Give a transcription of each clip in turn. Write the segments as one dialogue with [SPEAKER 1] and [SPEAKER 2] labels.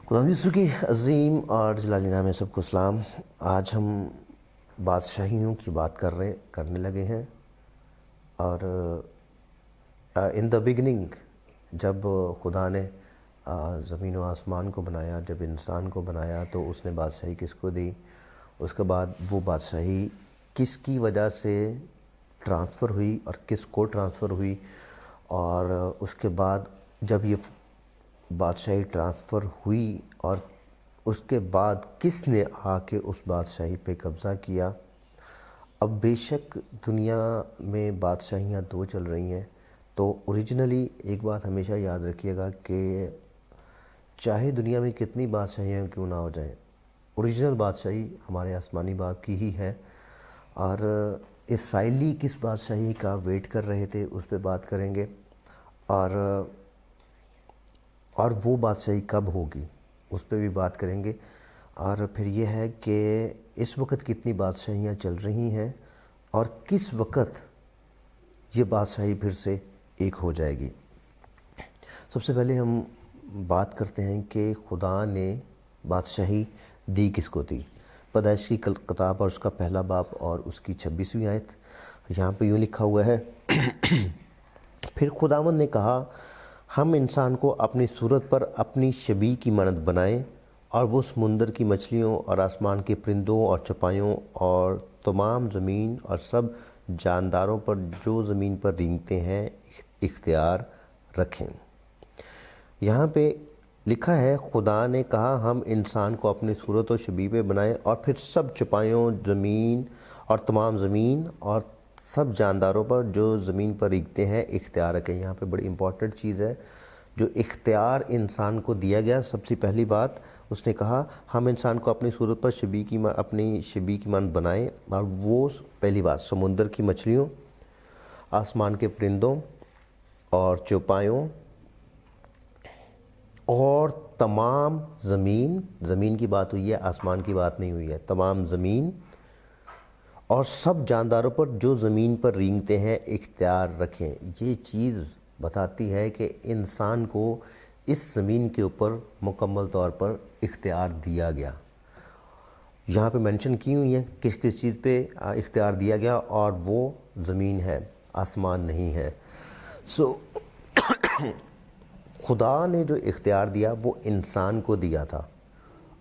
[SPEAKER 1] خدا یسوع کی عظیم اور جلالی نام میں سب کو سلام۔ آج ہم بادشاہیوں کی بات کرنے لگے ہیں، اور ان دا بگننگ جب خدا نے زمین و آسمان کو بنایا، جب انسان کو بنایا تو اس نے بادشاہی کس کو دی، اس کے بعد وہ بادشاہی کس کی وجہ سے ٹرانسفر ہوئی اور کس کو ٹرانسفر ہوئی، اور اس کے بعد جب یہ بادشاہی ٹرانسفر ہوئی اور اس کے بعد کس نے آ کے اس بادشاہی پہ قبضہ کیا۔ اب بے شک دنیا میں بادشاہیاں دو چل رہی ہیں، تو اوریجنلی ایک بات ہمیشہ یاد رکھیے گا کہ چاہے دنیا میں کتنی بادشاہیاں کیوں نہ ہو جائیں، اوریجنل بادشاہی ہمارے آسمانی باپ کی ہی ہے۔ اور اسرائیلی کس بادشاہی کا ویٹ کر رہے تھے اس پہ بات کریں گے، اور وہ بادشاہی کب ہوگی اس پہ بھی بات کریں گے، اور پھر یہ ہے کہ اس وقت کتنی بادشاہیاں چل رہی ہیں اور کس وقت یہ بادشاہی پھر سے ایک ہو جائے گی۔ سب سے پہلے ہم بات کرتے ہیں کہ خدا نے بادشاہی دی کس کو تھی۔ پیدائش کی کتاب اور اس کا پہلا باب اور اس کی 26ویں آیت، یہاں پہ یوں لکھا ہوا ہے پھر خداوند نے کہا، ہم انسان کو اپنی صورت پر اپنی شبیہ کی مانند بنائیں، اور وہ سمندر کی مچھلیوں اور آسمان کے پرندوں اور چوپایوں اور تمام زمین اور سب جانداروں پر جو زمین پر رینگتے ہیں اختیار رکھیں۔ یہاں پہ لکھا ہے خدا نے کہا ہم انسان کو اپنی صورت و شبیہ پہ بنائیں، اور پھر سب چوپایوں زمین اور تمام زمین اور سب جانداروں پر جو زمین پر رینگتے ہیں اختیار رکھیں۔ یہاں پہ بڑی امپورٹنٹ چیز ہے، جو اختیار انسان کو دیا گیا۔ سب سے پہلی بات اس نے کہا ہم انسان کو اپنی صورت پر اپنی شبیہ کی مانند بنائیں، اور وہ پہلی بات سمندر کی مچھلیوں، آسمان کے پرندوں اور چوپایوں اور تمام زمین کی بات ہوئی ہے، آسمان کی بات نہیں ہوئی ہے، تمام زمین اور سب جانداروں پر جو زمین پر رینگتے ہیں اختیار رکھیں۔ یہ چیز بتاتی ہے کہ انسان کو اس زمین کے اوپر مکمل طور پر اختیار دیا گیا۔ یہاں پہ مینشن کی ہوئی ہے کس کس چیز پہ اختیار دیا گیا، اور وہ زمین ہے، آسمان نہیں ہے۔ خدا نے جو اختیار دیا وہ انسان کو دیا تھا،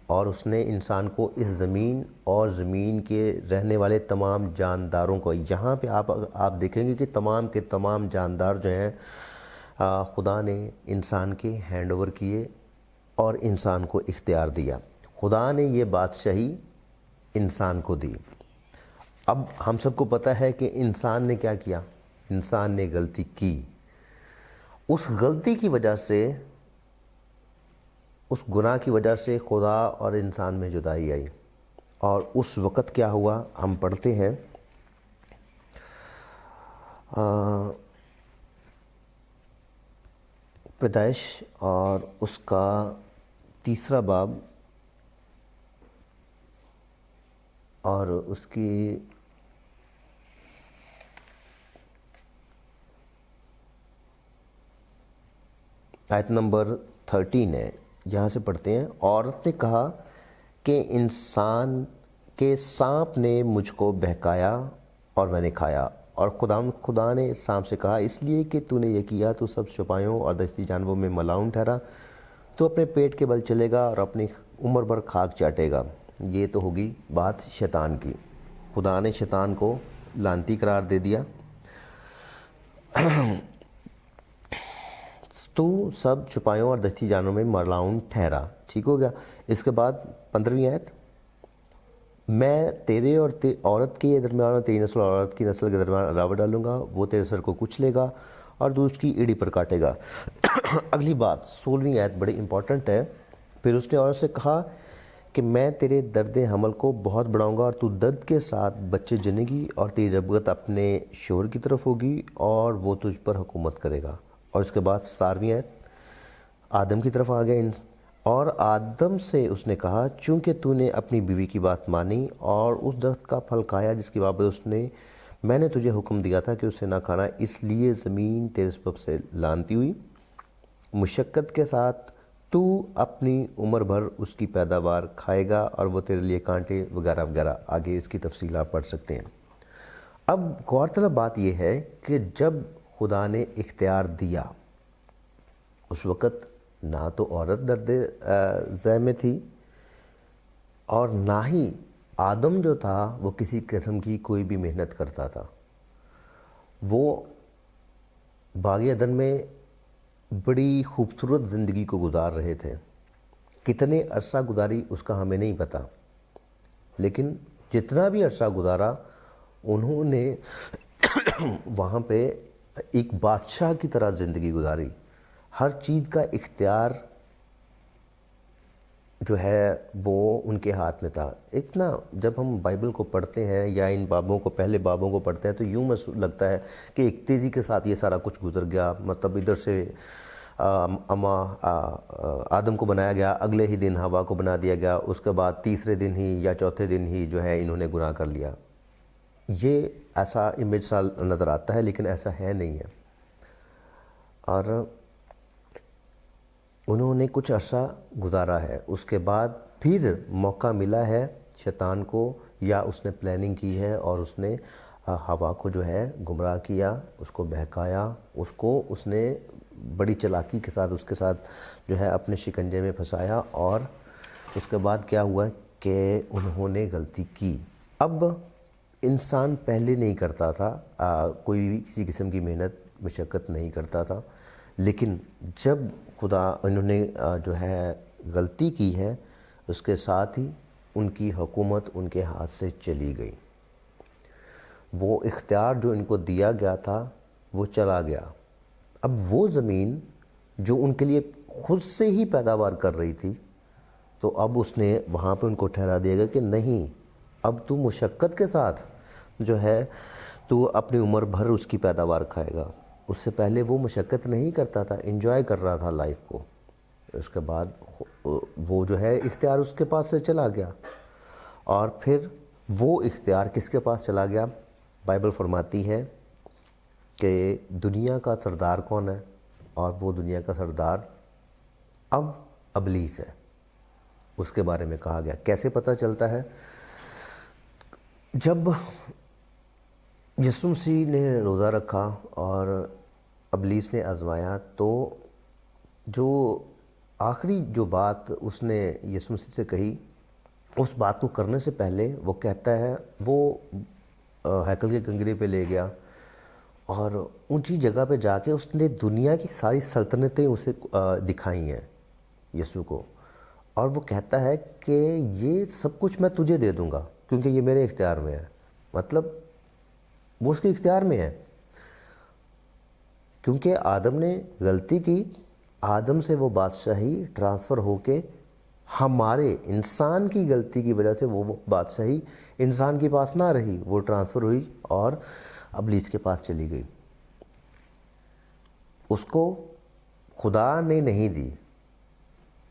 [SPEAKER 1] اور اس نے انسان کو اس زمین اور زمین کے رہنے والے تمام جانداروں کو، یہاں پہ آپ دیکھیں گے کہ تمام کے تمام جاندار جو ہیں خدا نے انسان کے ہینڈ اوور کیے اور انسان کو اختیار دیا۔ خدا نے یہ بادشاہی انسان کو دی۔ اب ہم سب کو پتہ ہے کہ انسان نے کیا کیا، انسان نے غلطی کی۔ اس غلطی کی وجہ سے، اس گناہ کی وجہ سے خدا اور انسان میں جدائی آئی، اور اس وقت کیا ہوا ہم پڑھتے ہیں پیدائش اور اس کا 3 باب اور اس کی آیت نمبر 13 ہے، یہاں سے پڑھتے ہیں۔ عورت نے کہا کہ انسان کے سانپ نے مجھ کو بہکایا اور میں نے کھایا، اور خدا نے سانپ سے کہا اس لیے کہ تو نے یہ کیا تو سب چوپایوں اور دستی جانوروں میں ملاؤن ٹھہرا، تو اپنے پیٹ کے بل چلے گا اور اپنی عمر بھر خاک چاٹے گا۔ یہ تو ہوگی بات شیطان کی۔ خدا نے شیطان کو لعنتی قرار دے دیا، تو سب چوپایوں اور دستی جانوروں میں ملاؤن ٹھہرا۔ ٹھیک ہو گیا۔ اس کے بعد 15ویں آیت، میں تیرے اور عورت کے درمیان اور تیری نسل اور عورت کی نسل کے درمیان عداوت ڈالوں گا، وہ تیرے سر کو کچلے گا اور تو اس کی ایڑی پر کاٹے گا۔ اگلی بات 16ویں آیت بڑی امپورٹنٹ ہے۔ پھر اس نے عورت سے کہا کہ میں تیرے درد حمل کو بہت بڑھاؤں گا، اور تو درد کے ساتھ بچے جنے گی، اور تیری رغبت اپنے شوہر کی طرف ہوگی اور وہ تجھ پر حکومت کرے گا۔ اور اس کے بعد 17ویں آیت آدم کی طرف آ گئے، اور آدم سے اس نے کہا چونکہ تو نے اپنی بیوی کی بات مانی اور اس درخت کا پھل کھایا جس کی بابت میں نے تجھے حکم دیا تھا کہ اسے نہ کھانا، اس لیے زمین تیرے سبب سے لعنتی ہوئی، مشقت کے ساتھ تو اپنی عمر بھر اس کی پیداوار کھائے گا اور وہ تیرے لیے کانٹے وغیرہ وغیرہ، آگے اس کی تفصیل آپ پڑھ سکتے ہیں۔ اب غور طلب بات یہ ہے کہ جب خدا نے اختیار دیا، اس وقت نہ تو عورت درد ذہ میں تھی اور نہ ہی آدم جو تھا وہ کسی قسم کی کوئی بھی محنت کرتا تھا۔ وہ باغ عدن میں بڑی خوبصورت زندگی کو گزار رہے تھے۔ کتنے عرصہ گزاری اس کا ہمیں نہیں پتہ، لیکن جتنا بھی عرصہ گزارا انہوں نے وہاں پہ ایک بادشاہ کی طرح زندگی گزاری۔ ہر چیز کا اختیار جو ہے وہ ان کے ہاتھ میں تھا۔ اتنا جب ہم بائبل کو پڑھتے ہیں یا ان بابوں کو، پہلے بابوں کو پڑھتے ہیں، تو یوں لگتا ہے کہ ایک تیزی کے ساتھ یہ سارا کچھ گزر گیا۔ مطلب ادھر سے آدم کو بنایا گیا، اگلے ہی دن حوا کو بنا دیا گیا، اس کے بعد تیسرے دن ہی یا چوتھے دن ہی جو ہے انہوں نے گناہ کر لیا۔ یہ ایسا امیج سا نظر آتا ہے، لیکن ایسا ہے نہیں ہے۔ اور انہوں نے کچھ عرصہ گزارا ہے، اس کے بعد پھر موقع ملا ہے شیطان کو، یا اس نے پلاننگ کی ہے اور اس نے حوا کو جو ہے گمراہ کیا، اس کو بہکایا، اس نے بڑی چلاکی کے ساتھ اس کے ساتھ جو ہے اپنے شکنجے میں پھنسایا، اور اس کے بعد کیا ہوا کہ انہوں نے غلطی کی۔ اب انسان پہلے نہیں کرتا تھا، کوئی بھی کسی قسم کی محنت مشقت نہیں کرتا تھا، لیکن جب انہوں نے جو ہے غلطی کی ہے، اس کے ساتھ ہی ان کی حکومت ان کے ہاتھ سے چلی گئی۔ وہ اختیار جو ان کو دیا گیا تھا وہ چلا گیا۔ اب وہ زمین جو ان کے لیے خود سے ہی پیداوار کر رہی تھی، تو اب اس نے وہاں پہ ان کو ٹھہرا دیا گیا کہ نہیں، اب تو مشقت کے ساتھ جو ہے تو اپنی عمر بھر اس کی پیداوار کھائے گا۔ اس سے پہلے وہ مشقت نہیں کرتا تھا، انجوائے کر رہا تھا لائف کو۔ اس کے بعد وہ جو ہے اختیار اس کے پاس سے چلا گیا، اور پھر وہ اختیار کس کے پاس چلا گیا؟ بائبل فرماتی ہے کہ دنیا کا سردار کون ہے، اور وہ دنیا کا سردار اب ابلیس ہے۔ اس کے بارے میں کہا گیا۔ کیسے پتہ چلتا ہے؟ جب یسوع مسیح نے روزہ رکھا اور ابلیس نے آزمایا، تو جو آخری جو بات اس نے یسوع مسیح سے کہی، اس بات کو کرنے سے پہلے وہ کہتا ہے، وہ ہیکل کے کنگرے پہ لے گیا اور اونچی جگہ پہ جا کے اس نے دنیا کی ساری سلطنتیں اسے دکھائی ہیں یسوع کو، اور وہ کہتا ہے کہ یہ سب کچھ میں تجھے دے دوں گا کیونکہ یہ میرے اختیار میں ہے۔ مطلب وہ اس کے اختیار میں ہے، کیونکہ آدم نے غلطی کی، آدم سے وہ بادشاہی ٹرانسفر ہو کے ہمارے انسان کی غلطی کی وجہ سے وہ بادشاہی انسان کے پاس نہ رہی، وہ ٹرانسفر ہوئی اور ابلیس کے پاس چلی گئی۔ اس کو خدا نے نہیں دی،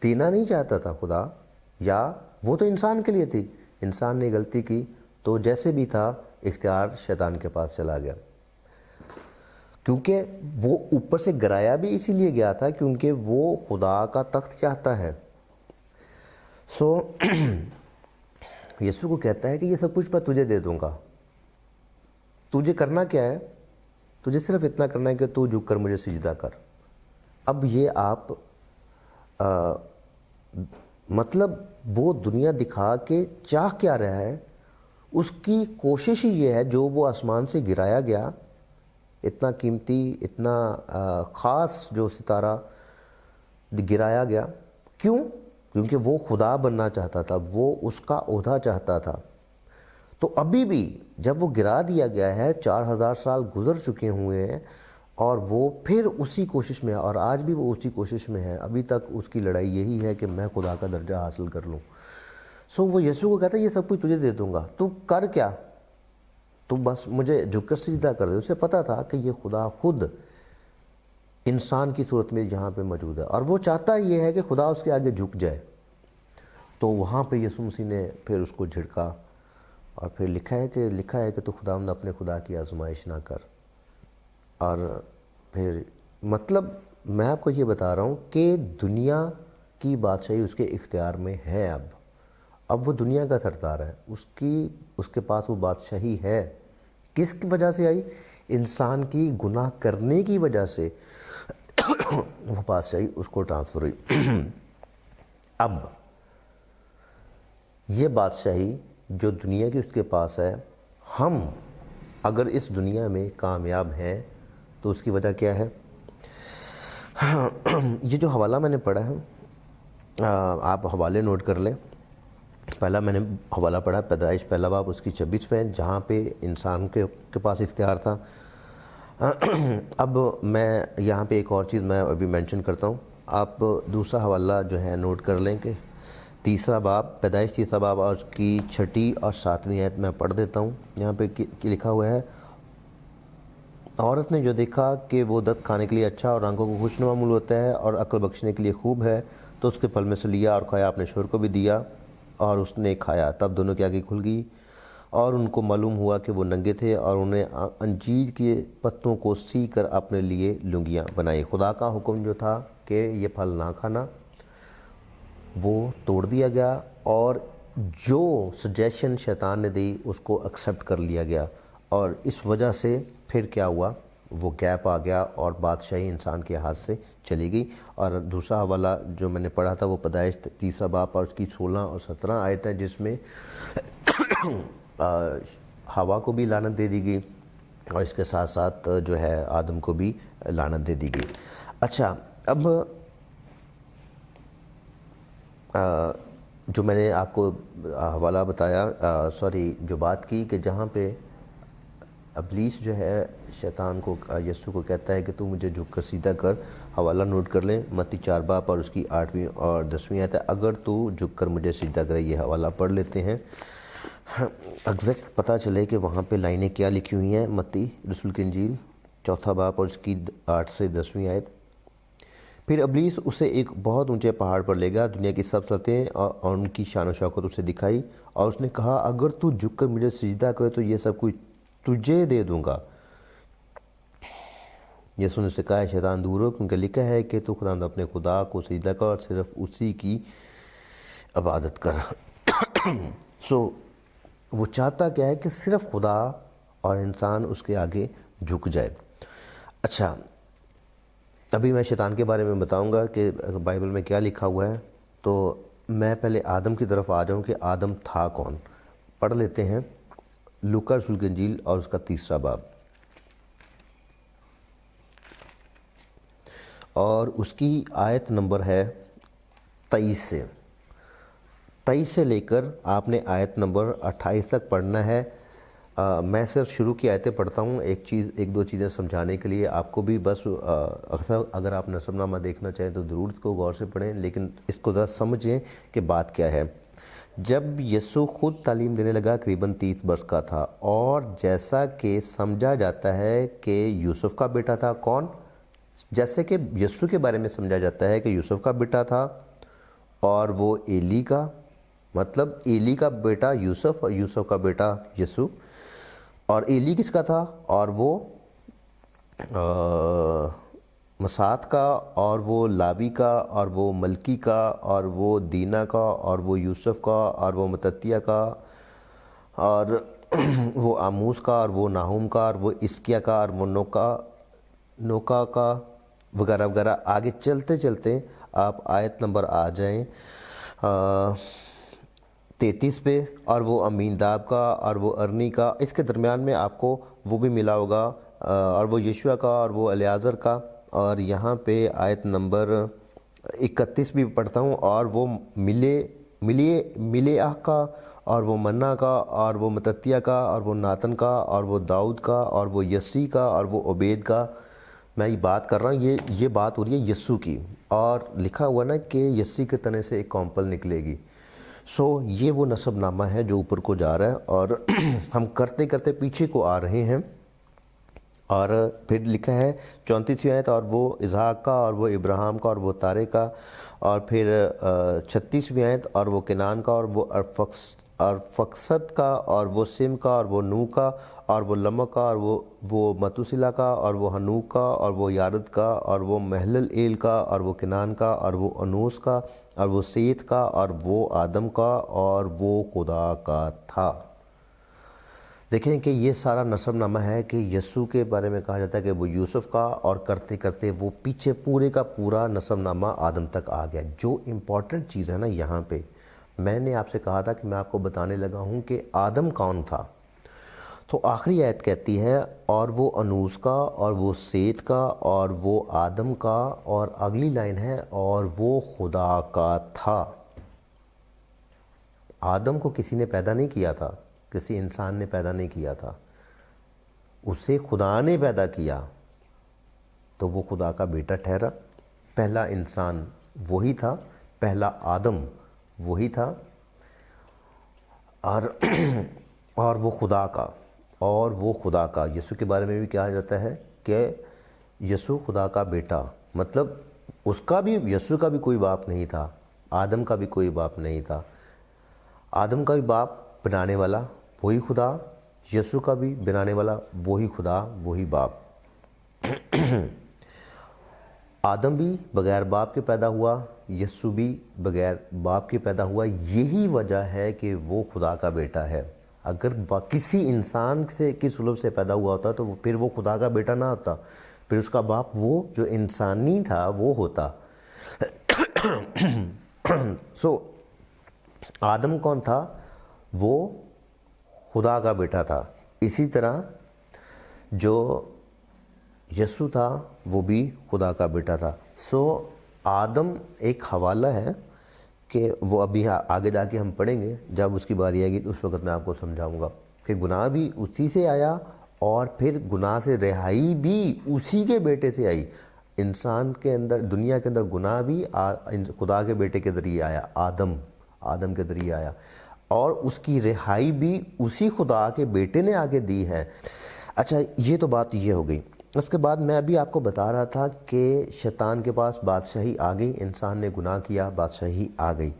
[SPEAKER 1] دینا نہیں چاہتا تھا خدا، یا وہ تو انسان کے لیے تھی، انسان نے غلطی کی تو جیسے بھی تھا اختیار شیطان کے پاس چلا گیا، کیونکہ وہ اوپر سے گرایا بھی اسی لیے گیا تھا کیونکہ وہ خدا کا تخت چاہتا ہے۔ یسوع کو کہتا ہے کہ یہ سب کچھ میں تجھے دے دوں گا، تجھے کرنا کیا ہے؟ تجھے صرف اتنا کرنا ہے کہ تو جھک کر مجھے سجدہ کر۔ اب یہ آپ مطلب وہ دنیا دکھا کے چاہ کیا رہا ہے، اس کی کوشش ہی یہ ہے، جو وہ آسمان سے گرایا گیا، اتنا قیمتی، اتنا خاص جو ستارہ گرایا گیا، کیوں؟ کیونکہ وہ خدا بننا چاہتا تھا، وہ اس کا عہدہ چاہتا تھا۔ تو ابھی بھی جب وہ گرا دیا گیا ہے، 4000 سال گزر چکے ہوئے ہیں، اور وہ پھر اسی کوشش میں ہے، اور آج بھی وہ اسی کوشش میں ہے، ابھی تک اس کی لڑائی یہی ہے کہ میں خدا کا درجہ حاصل کر لوں۔ وہ یسوع کو کہتا ہے یہ سب کچھ تجھے دے دوں گا، تو کر کیا؟ تو بس مجھے جھک کر سجدہ کر دے۔ اسے پتا تھا کہ یہ خدا خود انسان کی صورت میں یہاں پہ موجود ہے، اور وہ چاہتا یہ ہے کہ خدا اس کے آگے جھک جائے۔ تو وہاں پہ یسوع مسیح نے پھر اس کو جھڑکا، اور پھر لکھا ہے کہ تو خداوند اپنے خدا کی آزمائش نہ کر۔ اور پھر مطلب میں آپ کو یہ بتا رہا ہوں کہ دنیا کی بادشاہی اس کے اختیار میں ہے. اب وہ دنیا کا سردار ہے, اس کے پاس وہ بادشاہی ہے. کس کی وجہ سے آئی؟ انسان کی گناہ کرنے کی وجہ سے وہ بادشاہی اس کو ٹرانسفر ہوئی. اب یہ بادشاہی جو دنیا کی اس کے پاس ہے, ہم اگر اس دنیا میں کامیاب ہیں تو اس کی وجہ کیا ہے؟ یہ جو حوالہ میں نے پڑھا ہے, آپ حوالے نوٹ کر لیں. پہلا میں نے حوالہ پڑھا پیدائش پہلا باب اس کی 26 میں, جہاں پہ انسان کے پاس اختیار تھا. اب میں یہاں پہ ایک اور چیز میں ابھی مینشن کرتا ہوں. آپ دوسرا حوالہ جو ہے نوٹ کر لیں کہ تیسرا باب, پیدائش تیسرا باب اور اس کی 6 اور 7 آیت میں پڑھ دیتا ہوں. یہاں پہ لکھا ہوا ہے, عورت نے جو دیکھا کہ وہ دت کھانے کے لیے اچھا اور آنکھوں کو خوشنما معلوم ہوتا ہے اور عقل بخشنے کے لیے خوب ہے, تو اس کے پھل میں سے لیا اور کھایا, اپنے شوہر کو بھی دیا اور اس نے کھایا. تب دونوں کی آنکھیں کھل گئی اور ان کو معلوم ہوا کہ وہ ننگے تھے, اور انہیں انجیر کے پتوں کو سی کر اپنے لیے لنگیاں بنائی. خدا کا حکم جو تھا کہ یہ پھل نہ کھانا, وہ توڑ دیا گیا, اور جو سجیشن شیطان نے دی اس کو ایکسیپٹ کر لیا گیا, اور اس وجہ سے پھر کیا ہوا, وہ گیپ آ گیا اور بادشاہی انسان کے ہاتھ سے چلی گئی. اور دوسرا حوالہ جو میں نے پڑھا تھا وہ پیدائش تیسرا باب اور اس کی 16 اور 17 آیت ہے, جس میں ہوا کو بھی لعنت دے دی گئی اور اس کے ساتھ ساتھ جو ہے آدم کو بھی لعنت دے دی گئی. اچھا, اب جو میں نے آپ کو حوالہ بتایا, جو بات کی کہ جہاں پہ ابلیس جو ہے شیطان کو, یسوع کو کہتا ہے کہ تو مجھے جھک کر سیدھا کر. حوالہ نوٹ کر لیں, متی 4 باب اور اس کی 8 اور 10 آیت ہے, اگر تو جھک کر مجھے سیدھا کرے. یہ حوالہ پڑھ لیتے ہیں, ایگزیکٹ پتہ چلے کہ وہاں پہ لائنیں کیا لکھی ہوئی ہیں. متی رسول کی انجیل 4 باب اور اس کی 8 سے 10 آیت. پھر ابلیس اسے ایک بہت اونچے پہاڑ پر لے گیا, دنیا کی سب سطحیں اور ان کی شان و شوکت اسے دکھائی, اور اس نے کہا اگر تو جھک کر مجھے سجدہ کرے تو یہ سب کچھ تجھے دے دوں گا. یسوع نے اسے کہا ہے شیطان دور ہو, کیونکہ لکھا ہے کہ تو خدا اپنے خدا کو سجدہ کر اور صرف اسی کی عبادت کر. وہ چاہتا کیا ہے کہ صرف خدا اور انسان اس کے آگے جھک جائے. اچھا, ابھی میں شیطان کے بارے میں بتاؤں گا کہ بائبل میں کیا لکھا ہوا ہے. تو میں پہلے آدم کی طرف آ جاؤں کہ آدم تھا کون. پڑھ لیتے ہیں لوکا رسول کی انجیل اور اس کا 3 باب اور اس کی آیت نمبر ہے 23 سے لے کر آپ نے آیت نمبر 28 تک پڑھنا ہے. میں صرف شروع کی آیتیں پڑھتا ہوں, ایک دو چیزیں سمجھانے کے لیے آپ کو بھی. بس اگر آپ نسب نامہ دیکھنا چاہیں تو ضرور اس کو غور سے پڑھیں, لیکن اس کو ذرا سمجھیں کہ بات کیا ہے. جب یسوع خود تعلیم دینے لگا قریباً 30 برس کا تھا, اور جیسا کہ سمجھا جاتا ہے کہ یوسف کا بیٹا تھا. کون؟ جیسے کہ یسوع کے بارے میں سمجھا جاتا ہے کہ یوسف کا بیٹا تھا, اور وہ ایلی کا, مطلب ایلی کا بیٹا یوسف اور یوسف کا بیٹا یسوع. اور ایلی کس کا تھا؟ اور وہ مسات کا, اور وہ لاوی کا, اور وہ ملکی کا, اور وہ دینا کا, اور وہ یوسف کا, اور وہ متتیہ کا, اور وہ آموس کا, اور وہ ناہوم کا, اور وہ اسکیا کا, اور وہ نوکا کا, وغیرہ وغیرہ. آگے چلتے چلتے آپ آیت نمبر آ جائیں 33 پہ, اور وہ امیناداب کا, اور وہ ارنی کا. اس کے درمیان میں آپ کو وہ بھی ملا ہوگا, اور وہ یشوع کا, اور وہ الیعزر کا. اور یہاں پہ آیت نمبر 31 بھی پڑھتا ہوں, اور وہ ملیاہ کا, اور وہ منا کا, اور وہ متتیہ کا, اور وہ ناتن کا, اور وہ داؤد کا, اور وہ یسی کا, اور وہ عبید کا. میں یہ بات کر رہا ہوں, یہ بات ہو رہی ہے یسوع کی, اور لکھا ہوا نا کہ یسی کے تنے سے ایک کونپل نکلے گی. یہ وہ نسب نامہ ہے جو اوپر کو جا رہا ہے, اور ہم کرتے کرتے پیچھے کو آ رہے ہیں. اور پھر لکھا ہے 34 آیت, اور وہ اسحاق کا, اور وہ ابراہیم کا, اور وہ تارے کا. اور پھر 36 آیت, اور وہ کنان کا, اور وہ اور فقصد کا اور وہ سم کا اور وہ نو کا اور وہ لمہ کا اور وہ متوسلہ کا اور وہ ہنوک کا اور وہ یارد کا اور وہ محلل ایل کا اور وہ کنان کا اور وہ انوس کا اور وہ سیت کا اور وہ آدم کا اور وہ خدا کا تھا۔ دیکھیں کہ یہ سارا نسب نامہ ہے کہ یسوع کے بارے میں کہا جاتا ہے کہ وہ یوسف کا، اور کرتے کرتے وہ پیچھے پورے کا پورا نسب نامہ آدم تک آ گیا۔ جو امپورٹنٹ چیز ہے نا یہاں پہ، میں نے آپ سے کہا تھا کہ میں آپ کو بتانے لگا ہوں کہ آدم کون تھا، تو آخری آیت کہتی ہے اور وہ انوس کا اور وہ سیت کا اور وہ آدم کا، اور اگلی لائن ہے اور وہ خدا کا تھا۔ آدم کو کسی نے پیدا نہیں کیا تھا، کسی انسان نے پیدا نہیں کیا تھا، اسے خدا نے پیدا کیا، تو وہ خدا کا بیٹا ٹھہرا۔ پہلا انسان وہی تھا، پہلا آدم وہی تھا، اور وہ خدا کا، اور وہ خدا کا۔ یسوع کے بارے میں بھی کہا جاتا ہے کہ یسوع خدا کا بیٹا، مطلب اس کا بھی، یسوع کا بھی کوئی باپ نہیں تھا، آدم کا بھی کوئی باپ نہیں تھا۔ آدم کا بھی باپ بنانے والا وہی خدا، یسوع کا بھی بنانے والا وہی خدا، وہی باپ۔ آدم بھی بغیر باپ کے پیدا ہوا، یسوع بھی بغیر باپ کے پیدا ہوا۔ یہی وجہ ہے کہ وہ خدا کا بیٹا ہے۔ اگر کسی انسان سے کی صلب سے پیدا ہوا ہوتا تو پھر وہ خدا کا بیٹا نہ ہوتا، پھر اس کا باپ وہ جو انسانی تھا وہ ہوتا۔ آدم کون تھا؟ وہ خدا کا بیٹا تھا۔ اسی طرح جو یسوع تھا وہ بھی خدا کا بیٹا تھا۔ آدم ایک حوالہ ہے کہ وہ ابھی آگے جا کے ہم پڑھیں گے، جب اس کی باری آئے گی تو اس وقت میں آپ کو سمجھاؤں گا کہ گناہ بھی اسی سے آیا، اور پھر گناہ سے رہائی بھی اسی کے بیٹے سے آئی۔ انسان کے اندر، دنیا کے اندر گناہ بھی خدا کے بیٹے کے ذریعے آیا، آدم کے ذریعے آیا، اور اس کی رہائی بھی اسی خدا کے بیٹے نے آگے دی ہے۔ اچھا، یہ تو بات یہ ہو گئی۔ اس کے بعد میں ابھی آپ کو بتا رہا تھا کہ شیطان کے پاس بادشاہی آ گئی، انسان نے گناہ کیا، بادشاہی آ گئی۔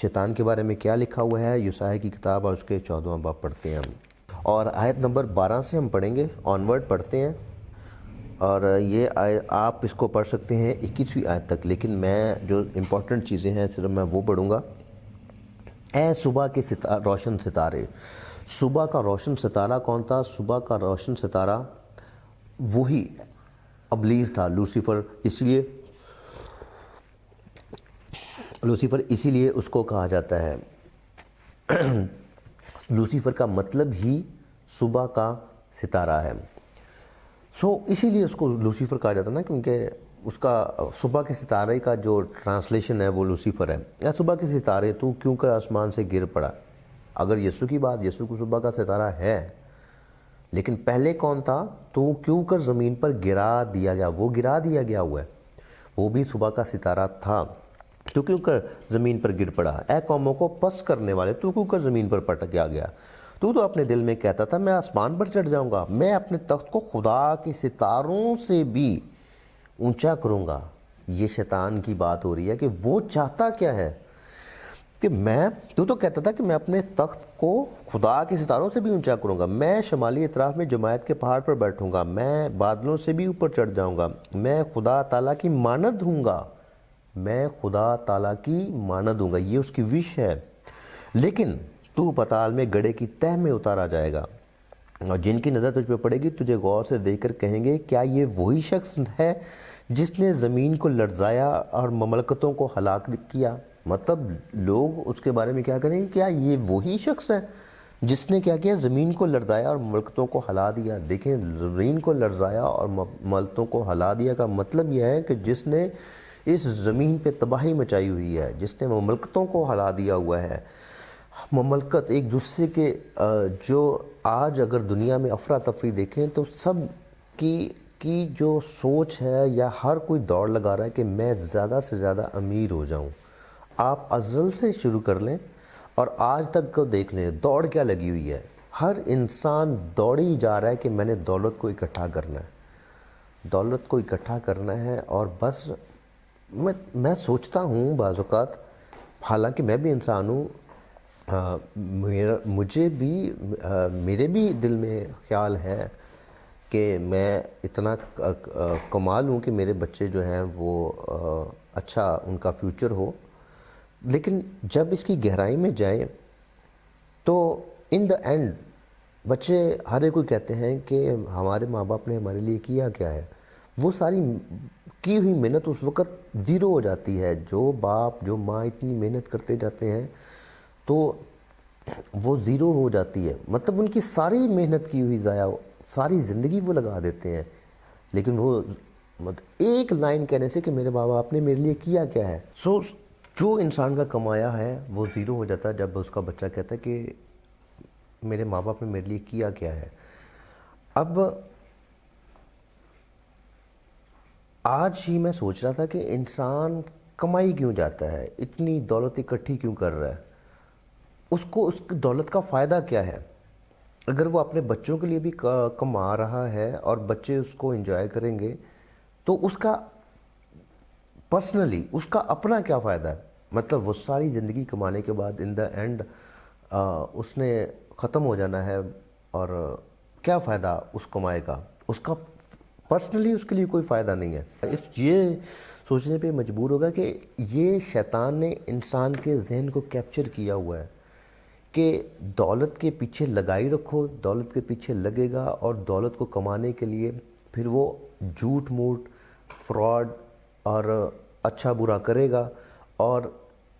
[SPEAKER 1] شیطان کے بارے میں کیا لکھا ہوا ہے؟ یسایا کی کتاب اور اس کے 14واں باب پڑھتے ہیں ہم، اور آیت نمبر 12 سے ہم پڑھیں گے، آنورڈ پڑھتے ہیں، اور یہ آپ اس کو پڑھ سکتے ہیں 21ویں آیت تک، لیکن میں جو امپورٹنٹ چیزیں ہیں صرف میں وہ پڑھوں گا۔ اے صبح کے روشن ستارے۔ صبح کا روشن ستارہ کون تھا؟ صبح کا روشن ستارہ وہی ابلیس تھا، لوسیفر۔ اسی لیے اس کو کہا جاتا ہے، لوسیفر کا مطلب ہی صبح کا ستارہ ہے۔ اسی لیے اس کو لوسیفر کہا جاتا ہے نا، کیونکہ اس کا صبح کے ستارے کا جو ٹرانسلیشن ہے وہ لوسیفر ہے۔ یا صبح کے ستارے تو کیوں کر آسمان سے گر پڑا؟ اگر یسوع کی بات، یسوع کو صبح کا ستارہ ہے، لیکن پہلے کون تھا؟ تو کیوں کر زمین پر گرا دیا گیا، وہ گرا دیا گیا ہوا ہے، وہ بھی صبح کا ستارہ تھا۔ تو کیوں کر زمین پر گر پڑا؟ اے قوموں کو پس کرنے والے، تو کیوں کر زمین پر پٹکیا گیا؟ تو اپنے دل میں کہتا تھا میں آسمان پر چڑھ جاؤں گا، میں اپنے تخت کو خدا کے ستاروں سے بھی اونچا کروں گا۔ یہ شیطان کی بات ہو رہی ہے کہ وہ چاہتا کیا ہے کہ تو کہتا تھا کہ میں اپنے تخت کو خدا کے ستاروں سے بھی اونچا کروں گا، میں شمالی اطراف میں جماعت کے پہاڑ پر بیٹھوں گا، میں بادلوں سے بھی اوپر چڑھ جاؤں گا، میں خدا تعالیٰ کی مانند ہوں گا، میں خدا تعالیٰ کی مانند ہوں گا۔ یہ اس کی وش ہے۔ لیکن تو پتال میں گڑھے کی تہ میں اتارا جائے گا، اور جن کی نظر تجھ پہ پڑے گی تجھے غور سے دیکھ کر کہیں گے کیا یہ وہی شخص ہے جس نے زمین کو لرزایا اور مملکتوں کو ہلاک کیا؟ مطلب لوگ اس کے بارے میں کیا کریں گے، کیا یہ وہی شخص ہے جس نے کیا کیا؟ زمین کو لرزایا اور مملکتوں کو ہلا دیا۔ دیکھیں، زمین کو لرزایا اور مملکتوں کو ہلا دیا کا مطلب یہ ہے کہ جس نے اس زمین پہ تباہی مچائی ہوئی ہے، جس نے مملکتوں کو ہلا دیا ہوا ہے۔ مملکت ایک دوسرے کے جو آج اگر دنیا میں افراتفری دیکھیں تو سب کی جو سوچ ہے، یا ہر کوئی دوڑ لگا رہا ہے کہ میں زیادہ سے زیادہ امیر ہو جاؤں۔ آپ ازل سے شروع کر لیں اور آج تک کو دیکھ لیں، دوڑ کیا لگی ہوئی ہے۔ ہر انسان دوڑی جا رہا ہے کہ میں نے دولت کو اکٹھا کرنا ہے، دولت کو اکٹھا کرنا ہے۔ اور بس میں سوچتا ہوں بعض اوقات، حالانکہ میں بھی انسان ہوں، مجھے بھی میرے بھی دل میں خیال ہے کہ میں اتنا کما لوں کہ میرے بچے جو ہیں وہ اچھا ان کا فیوچر ہو، لیکن جب اس کی گہرائی میں جائیں تو ان دا اینڈ بچے ہر ایک کو کہتے ہیں کہ ہمارے ماں باپ نے ہمارے لیے کیا کیا ہے، وہ ساری کی ہوئی محنت اس وقت زیرو ہو جاتی ہے۔ جو باپ جو ماں اتنی محنت کرتے جاتے ہیں تو وہ زیرو ہو جاتی ہے، مطلب ان کی ساری محنت کی ہوئی ضائع، ساری زندگی وہ لگا دیتے ہیں، لیکن وہ ایک لائن کہنے سے کہ میرے ماں باپ نے میرے لیے کیا کیا ہے، جو انسان کا کمایا ہے وہ زیرو ہو جاتا ہے جب اس کا بچہ کہتا ہے کہ میرے ماں باپ نے میرے لیے کیا کیا ہے۔ اب آج ہی میں سوچ رہا تھا کہ انسان کمائی کیوں جاتا ہے، اتنی دولت اکٹھی کیوں کر رہا ہے، اس کو اس دولت کا فائدہ کیا ہے؟ اگر وہ اپنے بچوں کے لیے بھی کما رہا ہے اور بچے اس کو انجوائے کریں گے تو اس کا پرسنلی اس کا اپنا کیا فائدہ ہے؟ مطلب وہ ساری زندگی کمانے کے بعد ان دا اینڈ اس نے ختم ہو جانا ہے، اور کیا فائدہ اس کمائے کا؟ اس کا پرسنلی اس کے لیے کوئی فائدہ نہیں ہے۔ یہ سوچنے پہ مجبور ہوگا کہ یہ شیطان نے انسان کے ذہن کو کیپچر کیا ہوا ہے کہ دولت کے پیچھے لگائی رکھو، دولت کے پیچھے لگے گا، اور دولت کو کمانے کے لیے پھر وہ جھوٹ موٹ فراڈ اور اچھا برا کرے گا، اور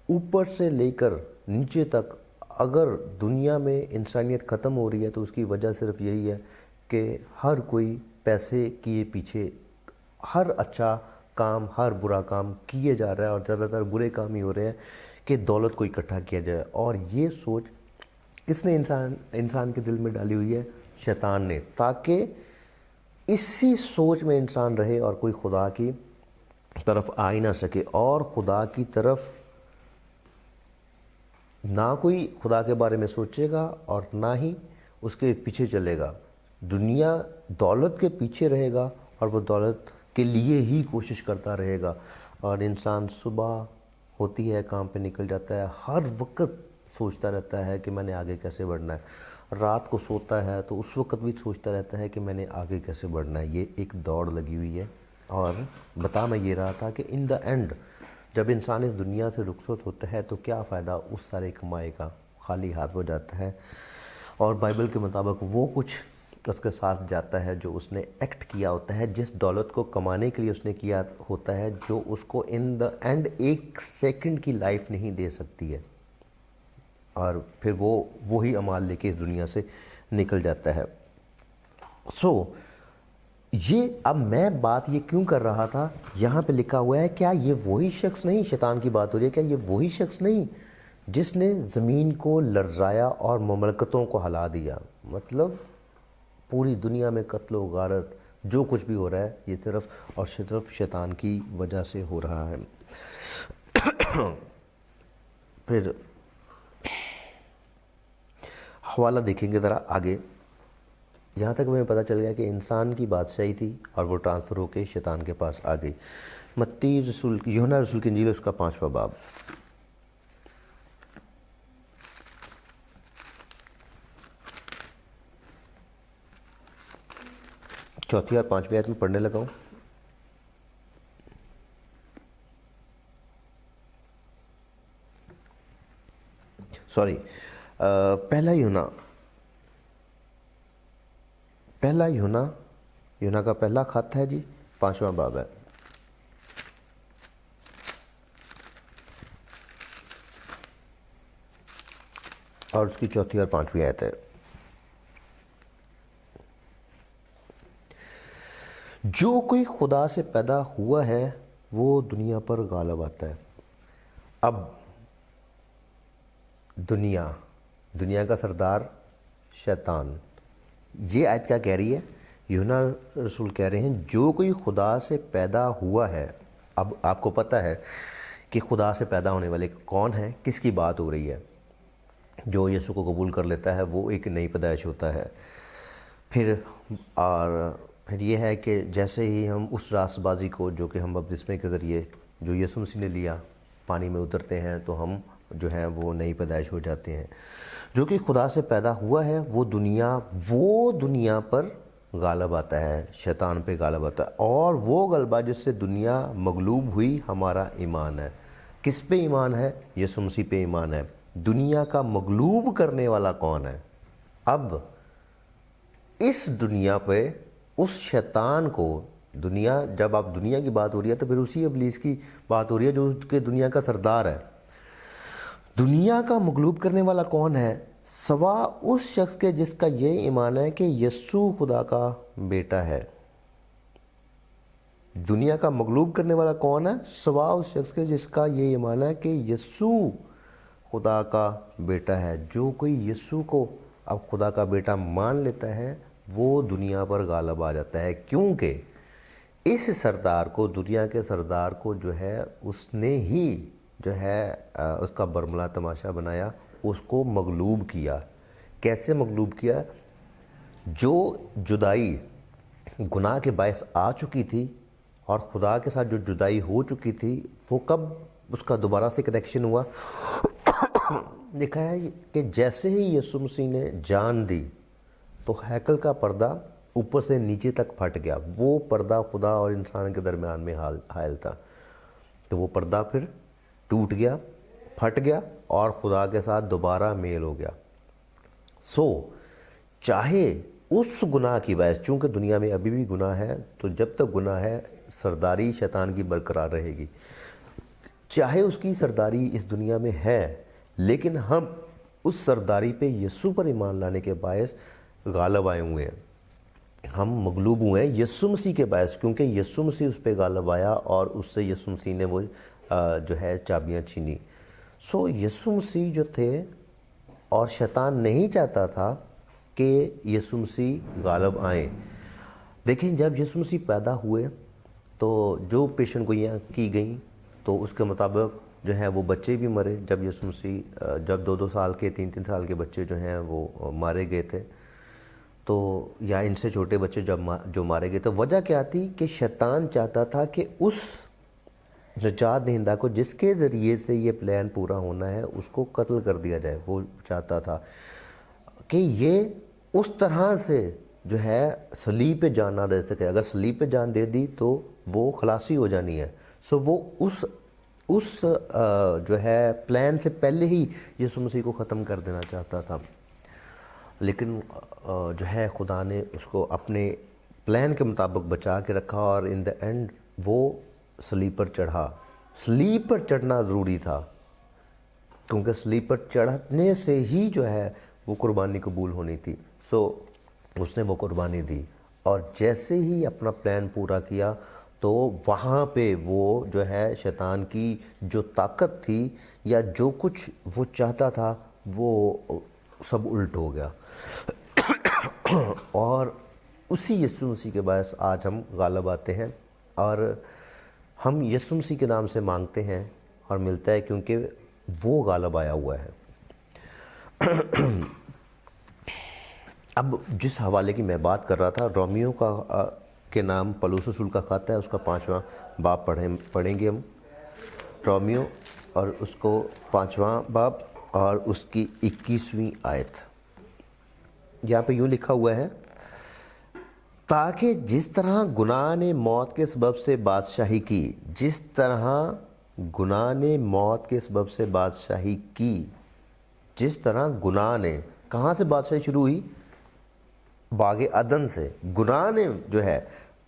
[SPEAKER 1] اوپر سے لے کر نیچے تک اگر دنیا میں انسانیت ختم ہو رہی ہے تو اس کی وجہ صرف یہی ہے کہ ہر کوئی پیسے کیے پیچھے ہر اچھا کام ہر برا کام کیے جا رہا ہے، اور زیادہ تر برے کام ہی ہو رہے ہیں کہ دولت کو اکٹھا کیا جائے۔ اور یہ سوچ کس نے انسان کے دل میں ڈالی ہوئی ہے؟ شیطان نے، تاکہ اسی سوچ میں انسان رہے اور کوئی خدا کی طرف آ ہی نہ سکے، اور خدا کی طرف نہ کوئی خدا کے بارے میں سوچے گا اور نہ ہی اس کے پیچھے چلے گا۔ دنیا دولت کے پیچھے رہے گا اور وہ دولت کے لیے ہی کوشش کرتا رہے گا، اور انسان صبح ہوتی ہے کام پہ نکل جاتا ہے، ہر وقت سوچتا رہتا ہے کہ میں نے آگے کیسے بڑھنا ہے، رات کو سوتا ہے تو اس وقت بھی سوچتا رہتا ہے کہ میں نے آگے کیسے بڑھنا ہے۔ یہ ایک دوڑ لگی ہوئی ہے، اور بتا میں یہ رہا تھا کہ ان دا اینڈ جب انسان اس دنیا سے رخصت ہوتا ہے تو کیا فائدہ اس سارے کمائی کا؟ خالی ہاتھ ہو جاتا ہے، اور بائبل کے مطابق وہ کچھ اس کے ساتھ جاتا ہے جو اس نے ایکٹ کیا ہوتا ہے، جس دولت کو کمانے کے لیے اس نے کیا ہوتا ہے، جو اس کو ان دا اینڈ ایک سیکنڈ کی لائف نہیں دے سکتی ہے، اور پھر وہ وہی اعمال لے کے اس دنیا سے نکل جاتا ہے۔ یہ اب میں بات یہ کیوں کر رہا تھا، یہاں پہ لکھا ہوا ہے کیا یہ وہی شخص نہیں، شیطان کی بات ہو رہی ہے، کیا یہ وہی شخص نہیں جس نے زمین کو لرزایا اور مملکتوں کو ہلا دیا؟ مطلب پوری دنیا میں قتل و غارت جو کچھ بھی ہو رہا ہے یہ صرف اور صرف شیطان کی وجہ سے ہو رہا ہے۔ پھر حوالہ دیکھیں گے ذرا آگے، یہاں تک ہمیں پتہ چل گیا کہ انسان کی بادشاہی تھی اور وہ ٹرانسفر ہو کے شیطان کے پاس آ گئی۔ متی رسول یوحنا رسول کی انجیل اس کا 5واں باب، چوتھی اور 5ویں آیت میں پڑھنے لگا ہوں۔ پہلا یوحنا کا پہلا خط ہے جی، 5واں باب ہے، اور اس کی چوتھی اور 5ویں آیت ہے۔ جو کوئی خدا سے پیدا ہوا ہے وہ دنیا پر غالب آتا ہے۔ اب دنیا کا سردار شیطان، یہ آیت کیا کہہ رہی ہے؟ یوحنا رسول کہہ رہے ہیں جو کوئی خدا سے پیدا ہوا ہے۔ اب آپ کو پتہ ہے کہ خدا سے پیدا ہونے والے کون ہیں، کس کی بات ہو رہی ہے؟ جو یسوع کو قبول کر لیتا ہے وہ ایک نئی پیدائش ہوتا ہے۔ پھر یہ ہے کہ جیسے ہی ہم اس راست بازی کو جو کہ ہم بپتسمے کے ذریعے جو یسوع مسیح نے لیا پانی میں اترتے ہیں تو ہم جو ہیں وہ نئی پیدائش ہو جاتے ہیں. جو کہ خدا سے پیدا ہوا ہے وہ دنیا پر غالب آتا ہے، شیطان پہ غالب آتا ہے، اور وہ غلبہ جس سے دنیا مغلوب ہوئی ہمارا ایمان ہے. کس پہ ایمان ہے؟ یسوع مسیح پہ ایمان ہے. دنیا کا مغلوب کرنے والا کون ہے؟ اب اس دنیا پہ اس شیطان کو، دنیا، جب آپ دنیا کی بات ہو رہی ہے تو پھر اسی ابلیس کی بات ہو رہی ہے جو اس کے دنیا کا سردار ہے. دنیا کا مغلوب کرنے والا کون ہے؟ سوا اس شخص کے جس کا یہ ایمان ہے کہ یسوع خدا کا بیٹا ہے. دنیا کا مغلوب کرنے والا کون ہے؟ سوا اس شخص کے جس کا یہ ایمان ہے کہ یسوع خدا کا بیٹا ہے. جو کوئی یسوع کو اب خدا کا بیٹا مان لیتا ہے وہ دنیا پر غالب آ جاتا ہے، کیونکہ اس سردار کو، دنیا کے سردار کو جو ہے اس نے ہی جو ہے اس کا برملا تماشا بنایا، اس کو مغلوب کیا. کیسے مغلوب کیا؟ جو جدائی گناہ کے باعث آ چکی تھی اور خدا کے ساتھ جو جدائی ہو چکی تھی، وہ کب اس کا دوبارہ سے کنیکشن ہوا؟ لکھا ہے کہ جیسے ہی یسوع مسیح نے جان دی تو ہیکل کا پردہ اوپر سے نیچے تک پھٹ گیا. وہ پردہ خدا اور انسان کے درمیان میں حائل تھا، تو وہ پردہ پھر ٹوٹ گیا، پھٹ گیا اور خدا کے ساتھ دوبارہ میل ہو گیا. چاہے اس گناہ کی باعث، چونکہ دنیا میں ابھی بھی گناہ ہے، تو جب تک گناہ ہے سرداری شیطان کی برقرار رہے گی. چاہے اس کی سرداری اس دنیا میں ہے، لیکن ہم اس سرداری پہ یسوع پر ایمان لانے کے باعث غالب آئے ہوئے ہیں. ہم مغلوب ہوئے ہیں یسوع مسیح کے باعث، کیونکہ یسوع مسیح اس پہ غالب آیا اور اس سے یسوع مسیح نے وہ جو ہے چابیاں چھینی. یسوع مسیح جو تھے، اور شیطان نہیں چاہتا تھا کہ یسوع مسیح غالب آئیں. دیکھیں، جب یسوع مسیح پیدا ہوئے تو جو پیشن گوئیاں کی گئیں تو اس کے مطابق جو ہے وہ بچے بھی مرے. جب یسوع مسیح جب 2 سال کے 3 سال کے بچے جو ہیں وہ مارے گئے تھے، تو یا ان سے چھوٹے بچے جو مارے گئے تھے، وجہ کیا تھی؟ کہ شیطان چاہتا تھا کہ اس نجات دہندہ کو جس کے ذریعے سے یہ پلان پورا ہونا ہے اس کو قتل کر دیا جائے. وہ چاہتا تھا کہ یہ اس طرح سے جو ہے صلیب پہ جان نہ دے سکے. اگر صلیب پہ جان دے دی تو وہ خلاصی ہو جانی ہے. وہ اس جو ہے پلان سے پہلے ہی یسوع مسیح کو ختم کر دینا چاہتا تھا. لیکن جو ہے خدا نے اس کو اپنے پلان کے مطابق بچا کے رکھا، اور ان دا اینڈ وہ صلیب پر چڑھا. صلیب پر چڑھنا ضروری تھا، کیونکہ صلیب پر چڑھنے سے ہی جو ہے وہ قربانی قبول ہونی تھی. اس نے وہ قربانی دی، اور جیسے ہی اپنا پلان پورا کیا تو وہاں پہ وہ جو ہے شیطان کی جو طاقت تھی یا جو کچھ وہ چاہتا تھا وہ سب الٹ ہو گیا. اور اسی یسوع مسیح کے باعث آج ہم غالب آتے ہیں، اور ہم یسوع مسیح کے نام سے مانگتے ہیں اور ملتا ہے، کیونکہ وہ غالب آیا ہوا ہے. اب جس حوالے کی میں بات کر رہا تھا، رومیو کے نام پولس رسول کا خط ہے، اس کا 5واں باب پڑھیں گے ہم. رومیو اور اس کو 5واں باب اور اس کی 21ویں آیت. یہاں پہ یوں لکھا ہوا ہے، تاکہ جس طرح گناہ نے موت کے سبب سے بادشاہی کی، جس طرح گناہ نے موت کے سبب سے بادشاہی کی، جس طرح گناہ نے، کہاں سے بادشاہی شروع ہوئی؟ باغ عدن سے. گناہ نے جو ہے،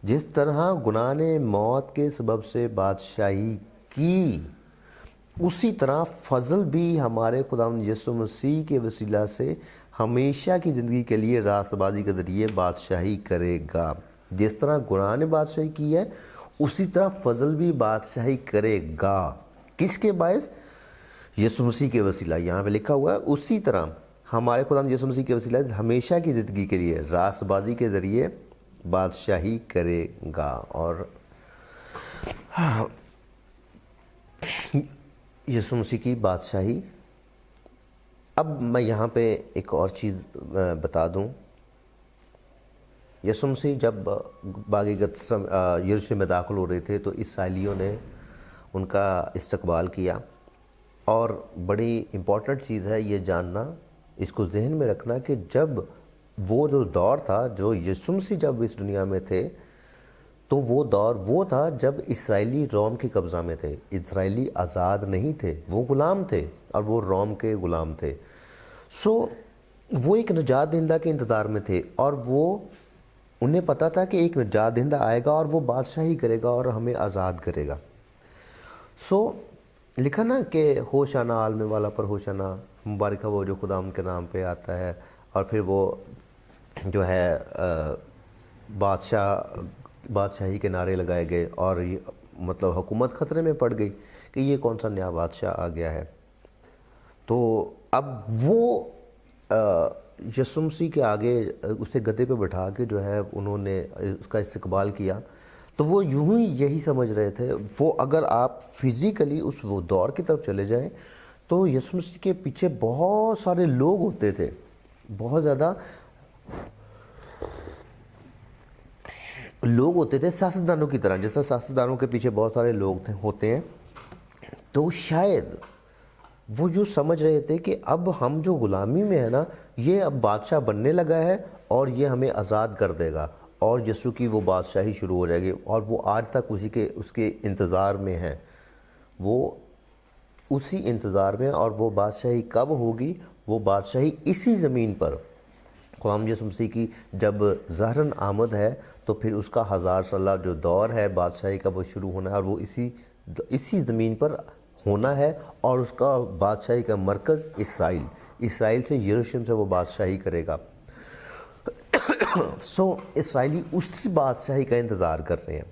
[SPEAKER 1] جس طرح گناہ نے موت کے سبب سے بادشاہی کی، اسی طرح فضل بھی ہمارے خداوند یسوع مسیح کے وسیلہ سے ہمیشہ کی زندگی کے لیے راست بازی کے ذریعے بادشاہی کرے گا. جس طرح گناہ نے بادشاہی کی ہے، اسی طرح فضل بھی بادشاہی کرے گا. کس کے باعث؟ یسوع مسیح کے وسیلہ. یہاں پہ لکھا ہوا ہے اسی طرح ہمارے خداوند یسوع مسیح کے وسیلہ ہمیشہ کی زندگی کے لیے راست بازی کے ذریعے بادشاہی کرے گا. اور یسوع مسیح کی بادشاہی. اب میں یہاں پہ ایک اور چیز بتا دوں. یسوع مسیح جب باغ یروشلم میں داخل ہو رہے تھے تو اسرائیلیوں نے ان کا استقبال کیا، اور بڑی امپورٹنٹ چیز ہے یہ جاننا، اس کو ذہن میں رکھنا کہ جب وہ جو دور تھا، جو یسوع مسیح جب اس دنیا میں تھے، تو وہ دور وہ تھا جب اسرائیلی روم کے قبضہ میں تھے، اسرائیلی آزاد نہیں تھے، وہ غلام تھے اور وہ روم کے غلام تھے۔ وہ ایک نجات دہندہ کے انتظار میں تھے، اور وہ انہیں پتہ تھا کہ ایک نجات دہندہ آئے گا اور وہ بادشاہی کرے گا اور ہمیں آزاد کرے گا۔ لکھا نا کہ ہوشانہ عالم والا پر ہوشانہ، مبارک ہے وہ جو خدا ان کے نام پہ آتا ہے، اور پھر وہ جو ہے بادشاہی کے نعرے لگائے گئے، اور مطلب حکومت خطرے میں پڑ گئی کہ یہ کون سا نیا بادشاہ آ گیا ہے۔ تو اب وہ یسوع مسیح کے آگے اسے گدھے پہ بٹھا کے جو ہے انہوں نے اس کا استقبال کیا، تو وہ یوں ہی یہی سمجھ رہے تھے۔ وہ اگر آپ فزیکلی اس وہ دور کی طرف چلے جائیں تو یسوع مسیح کے پیچھے بہت سارے لوگ ہوتے تھے، بہت زیادہ لوگ ہوتے تھے سیاستدانوں کی طرح، جیسا سیاستدانوں کے پیچھے بہت سارے لوگ ہوتے ہیں۔ تو شاید وہ جو سمجھ رہے تھے کہ اب ہم جو غلامی میں ہے نا، یہ اب بادشاہ بننے لگا ہے اور یہ ہمیں آزاد کر دے گا، اور یسوع کی وہ بادشاہی شروع ہو جائے گی، اور وہ آج تک اس کے انتظار میں ہیں، وہ اسی انتظار میں۔ اور وہ بادشاہی کب ہوگی؟ وہ بادشاہی اسی زمین پر خداوند یسوع مسیح کی جب ظاہراً آمد ہے، تو پھر اس کا 1000 سالہ جو دور ہے بادشاہی کا وہ شروع ہونا ہے، اور وہ اسی زمین پر ہونا ہے، اور اس کا بادشاہی کا مرکز اسرائیل سے، یروشلم سے وہ بادشاہی کرے گا۔ اسرائیلی اس بادشاہی کا انتظار کر رہے ہیں،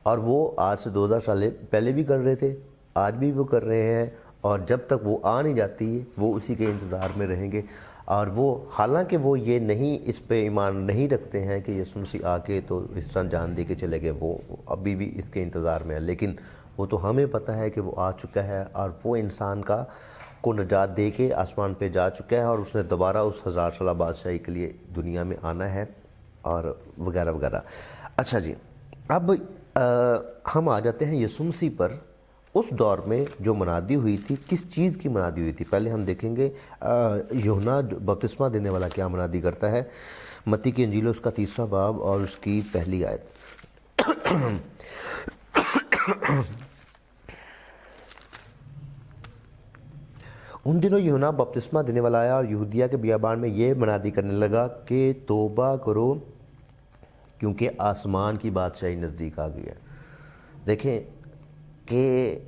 [SPEAKER 1] اور وہ آج سے 2000 سال پہلے بھی کر رہے تھے، آج بھی وہ کر رہے ہیں، اور جب تک وہ آ نہیں جاتی وہ اسی کے انتظار میں رہیں گے۔ اور وہ حالانکہ وہ یہ نہیں، اس پہ ایمان نہیں رکھتے ہیں کہ یسوع مسیح آ کے تو اس طرح جان دے کے چلے گئے، وہ ابھی بھی اس کے انتظار میں ہے، لیکن وہ تو ہمیں پتہ ہے کہ وہ آ چکا ہے، اور وہ انسان کو نجات دے کے آسمان پہ جا چکا ہے، اور اس نے دوبارہ اس 1000 سالہ بادشاہی کے لیے دنیا میں آنا ہے، اور وغیرہ وغیرہ۔ اچھا جی، اب ہم آ جاتے ہیں یسوع مسیح پر۔ اس دور میں جو منادی ہوئی تھی، کس چیز کی منادی ہوئی تھی؟ پہلے ہم دیکھیں گے یوحنا بپتسمہ دینے والا کیا منادی کرتا ہے۔ متی کی انجیل اس کا 3واں باب اور اس کی پہلی آیت۔ ان دنوں یوحنا بپتسمہ دینے والا آیا اور یہودیہ کے بیابان میں یہ منادی کرنے لگا کہ توبہ کرو کیونکہ آسمان کی بادشاہی نزدیک آ گئی ہے۔ دیکھیں کہ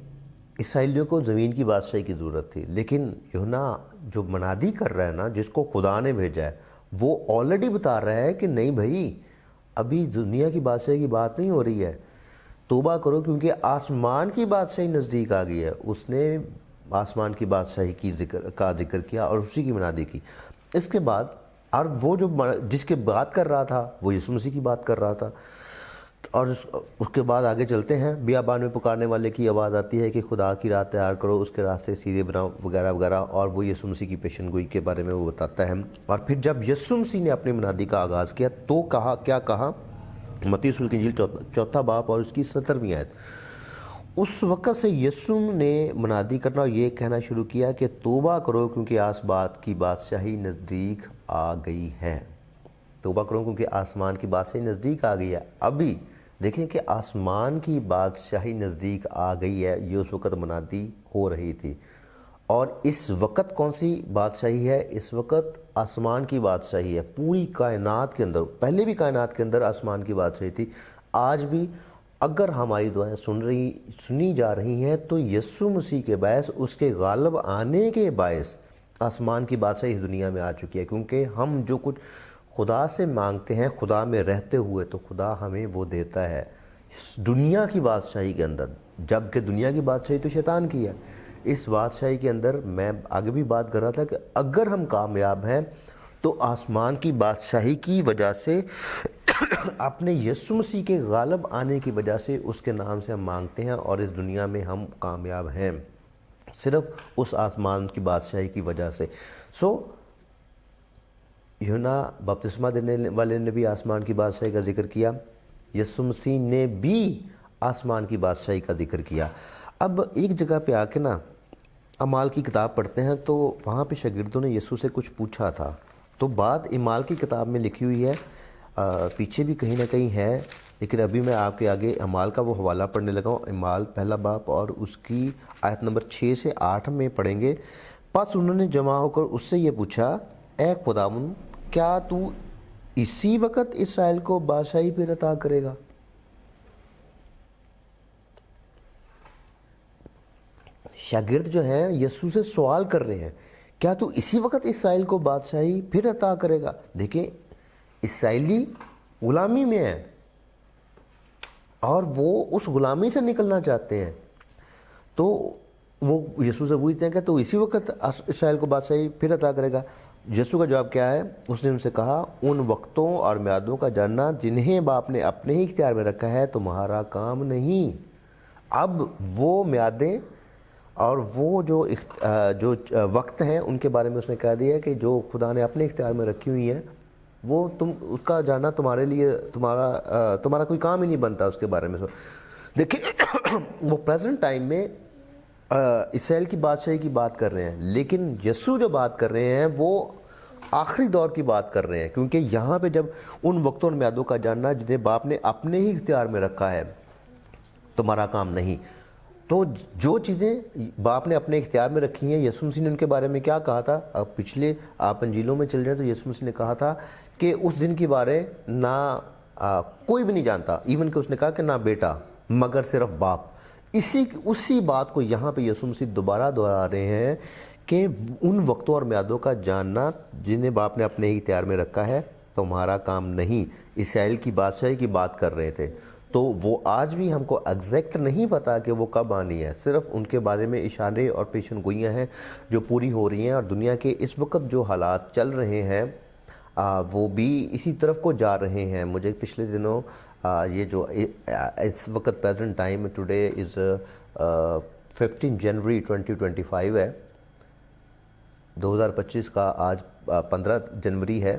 [SPEAKER 1] اسرائیلیوں کو زمین کی بادشاہی کی ضرورت تھی، لیکن یوحنا جو منادی کر رہا ہے نا، جس کو خدا نے بھیجا ہے، وہ آلریڈی بتا رہا ہے کہ نہیں بھائی، ابھی دنیا کی بادشاہی کی بات نہیں ہو رہی ہے، توبہ کرو کیونکہ آسمان کی بادشاہی نزدیک آ گئی ہے۔ اس نے آسمان کی بادشاہی کا ذکر کیا اور اسی کی منادی کی۔ اس کے بعد اور وہ جو جس کی بات کر رہا تھا وہ یسوع مسیح کی بات کر رہا تھا، اور اس کے بعد آگے چلتے ہیں۔ بیابان میں پکارنے والے کی آواز آتی ہے کہ خدا کی راہ تیار کرو، اس کے راستے سیدھے بناؤ، وغیرہ وغیرہ، اور وہ یسوع مسیح کی پیشن گوئی کے بارے میں وہ بتاتا ہے۔ اور پھر جب یسوع مسیح نے اپنی منادی کا آغاز کیا تو کیا کہا؟ متی رسول کی انجیل 4 باب اور اس کی 17ویں آیت۔ اس وقت سے یسوع نے منادی کرنا اور یہ کہنا شروع کیا کہ توبہ کرو کیونکہ آسمان کی بادشاہی نزدیک آ گئی ہے۔ توبہ کرو کیونکہ آسمان کی بادشاہی نزدیک آ گئی ہے۔ ابھی دیکھیں کہ آسمان کی بادشاہی نزدیک آ گئی ہے، یہ اس وقت منادی ہو رہی تھی۔ اور اس وقت کون سی بادشاہی ہے؟ اس وقت آسمان کی بادشاہی ہے پوری کائنات کے اندر۔ پہلے بھی کائنات کے اندر آسمان کی بادشاہی تھی، آج بھی اگر ہماری دعائیں سنی جا رہی ہیں تو یسوع مسیح کے باعث، اس کے غالب آنے کے باعث آسمان کی بادشاہی دنیا میں آ چکی ہے، کیونکہ ہم جو کچھ خدا سے مانگتے ہیں خدا میں رہتے ہوئے تو خدا ہمیں وہ دیتا ہے دنیا کی بادشاہی کے اندر، جبکہ دنیا کی بادشاہی تو شیطان کی ہے۔ اس بادشاہی کے اندر میں آگے بھی بات کر رہا تھا کہ اگر ہم کامیاب ہیں تو آسمان کی بادشاہی کی وجہ سے، اپنے یسوع مسیح کے غالب آنے کی وجہ سے، اس کے نام سے ہم مانگتے ہیں اور اس دنیا میں ہم کامیاب ہیں صرف اس آسمان کی بادشاہی کی وجہ سے۔ یوحنا بپتسمہ دینے والے نے بھی آسمان کی بادشاہی کا ذکر کیا، یسوع مسیح نے بھی آسمان کی بادشاہی کا ذکر کیا۔ اب ایک جگہ پہ آ کے نا اعمال کی کتاب پڑھتے ہیں تو وہاں پہ شاگردوں نے یسوع سے کچھ پوچھا تھا، تو بات اعمال کی کتاب میں لکھی ہوئی ہے، پیچھے بھی کہیں نہ کہیں ہے، لیکن ابھی میں آپ کے آگے اعمال کا وہ حوالہ پڑھنے لگا ہوں۔ اعمال پہلا باب اور اس کی آیت نمبر 6 سے 8 میں پڑھیں گے۔ پس انہوں نے جمع ہو کر اس سے یہ پوچھا، اے خداوند، کیا تو اسی وقت اسرائیل کو بادشاہی پھر عطا کرے گا؟ شاگرد جو ہیں یسوع سے سوال کر رہے ہیں، کیا تو اسی وقت اسرائیل کو بادشاہی پھر عطا کرے گا؟ دیکھیں، اسرائیلی غلامی میں ہے اور وہ اس غلامی سے نکلنا چاہتے ہیں، تو وہ یسوع سے پوچھتے ہیں کہ تو اسی وقت اسرائیل کو بادشاہی پھر عطا کرے گا؟ یسوع کا جواب کیا ہے؟ اس نے ان سے کہا، ان وقتوں اور میعادوں کا جاننا جنہیں باپ نے اپنے ہی اختیار میں رکھا ہے تمہارا کام نہیں۔ اب وہ میعادیں اور وہ جو وقت ہیں ان کے بارے میں اس نے کہہ دیا کہ جو خدا نے اپنے اختیار میں رکھی ہوئی ہیں، وہ اس کا جاننا تمہارے لیے تمہارا کوئی کام ہی نہیں بنتا اس کے بارے میں۔ دیکھیں، وہ پریزنٹ ٹائم میں اسرائیل کی بادشاہی کی بات کر رہے ہیں، لیکن یسوع جو بات کر رہے ہیں وہ آخری دور کی بات کر رہے ہیں، کیونکہ یہاں پہ جب ان وقتوں اور میعادوں کا جاننا جنہیں باپ نے اپنے ہی اختیار میں رکھا ہے تمہارا کام نہیں، تو جو چیزیں باپ نے اپنے اختیار میں رکھی ہیں، یسوع مسیح نے ان کے بارے میں کیا کہا تھا؟ اب پچھلے آپ انجیلوں میں چل جائیں تو یسوع مسیح نے کہا تھا کہ اس دن کے بارے نہ کوئی بھی نہیں جانتا، ایون کہ اس نے کہا کہ نہ بیٹا مگر صرف باپ۔ اسی بات کو یہاں پہ یسوع مسیح دوبارہ دہرا رہے ہیں کہ ان وقتوں اور میعادوں کا جاننا جنہیں باپ نے اپنے ہی اختیار میں رکھا ہے تمہارا کام نہیں۔ اسرائیل کی بادشاہی کی بات کر رہے تھے، تو وہ آج بھی ہم کو ایگزیکٹ نہیں پتا کہ وہ کب آنی ہے، صرف ان کے بارے میں اشارے اور پیشن گوئیاں ہیں جو پوری ہو رہی ہیں، اور دنیا کے اس وقت جو حالات چل رہے ہیں وہ بھی اسی طرف کو جا رہے ہیں۔ مجھے پچھلے دنوں یہ جو اس وقت پریزنٹ ٹائم ٹوڈے از 15 جنوری 2025 ہے، 2025 کا آج 15 جنوری ہے۔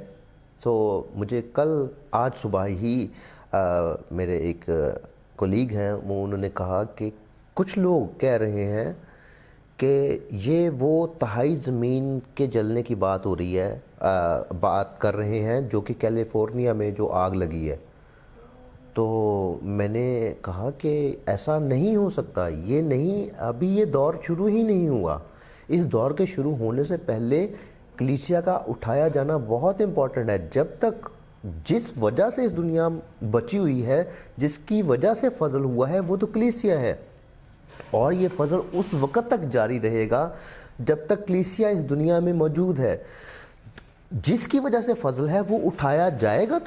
[SPEAKER 1] تو مجھے آج صبح ہی میرے ایک کولیگ ہیں، انہوں نے کہا کہ کچھ لوگ کہہ رہے ہیں کہ یہ وہ تہائی زمین کے جلنے کی بات ہو رہی ہے، بات کر رہے ہیں جو کہ کیلیفورنیا میں جو آگ لگی ہے۔ تو میں نے کہا کہ ایسا نہیں ہو سکتا، یہ نہیں، ابھی یہ دور شروع ہی نہیں ہوا۔ اس دور کے شروع ہونے سے پہلے کلیسیا کا اٹھایا جانا بہت امپورٹنٹ ہے۔ جب تک جس وجہ سے اس دنیا بچی ہوئی ہے، جس کی وجہ سے فضل ہوا ہے، وہ تو کلیسیا ہے، اور یہ فضل اس وقت تک جاری رہے گا جب تک کلیسیا اس دنیا میں موجود ہے۔ جس کی وجہ سے فضل ہے وہ اٹھایا جائے گا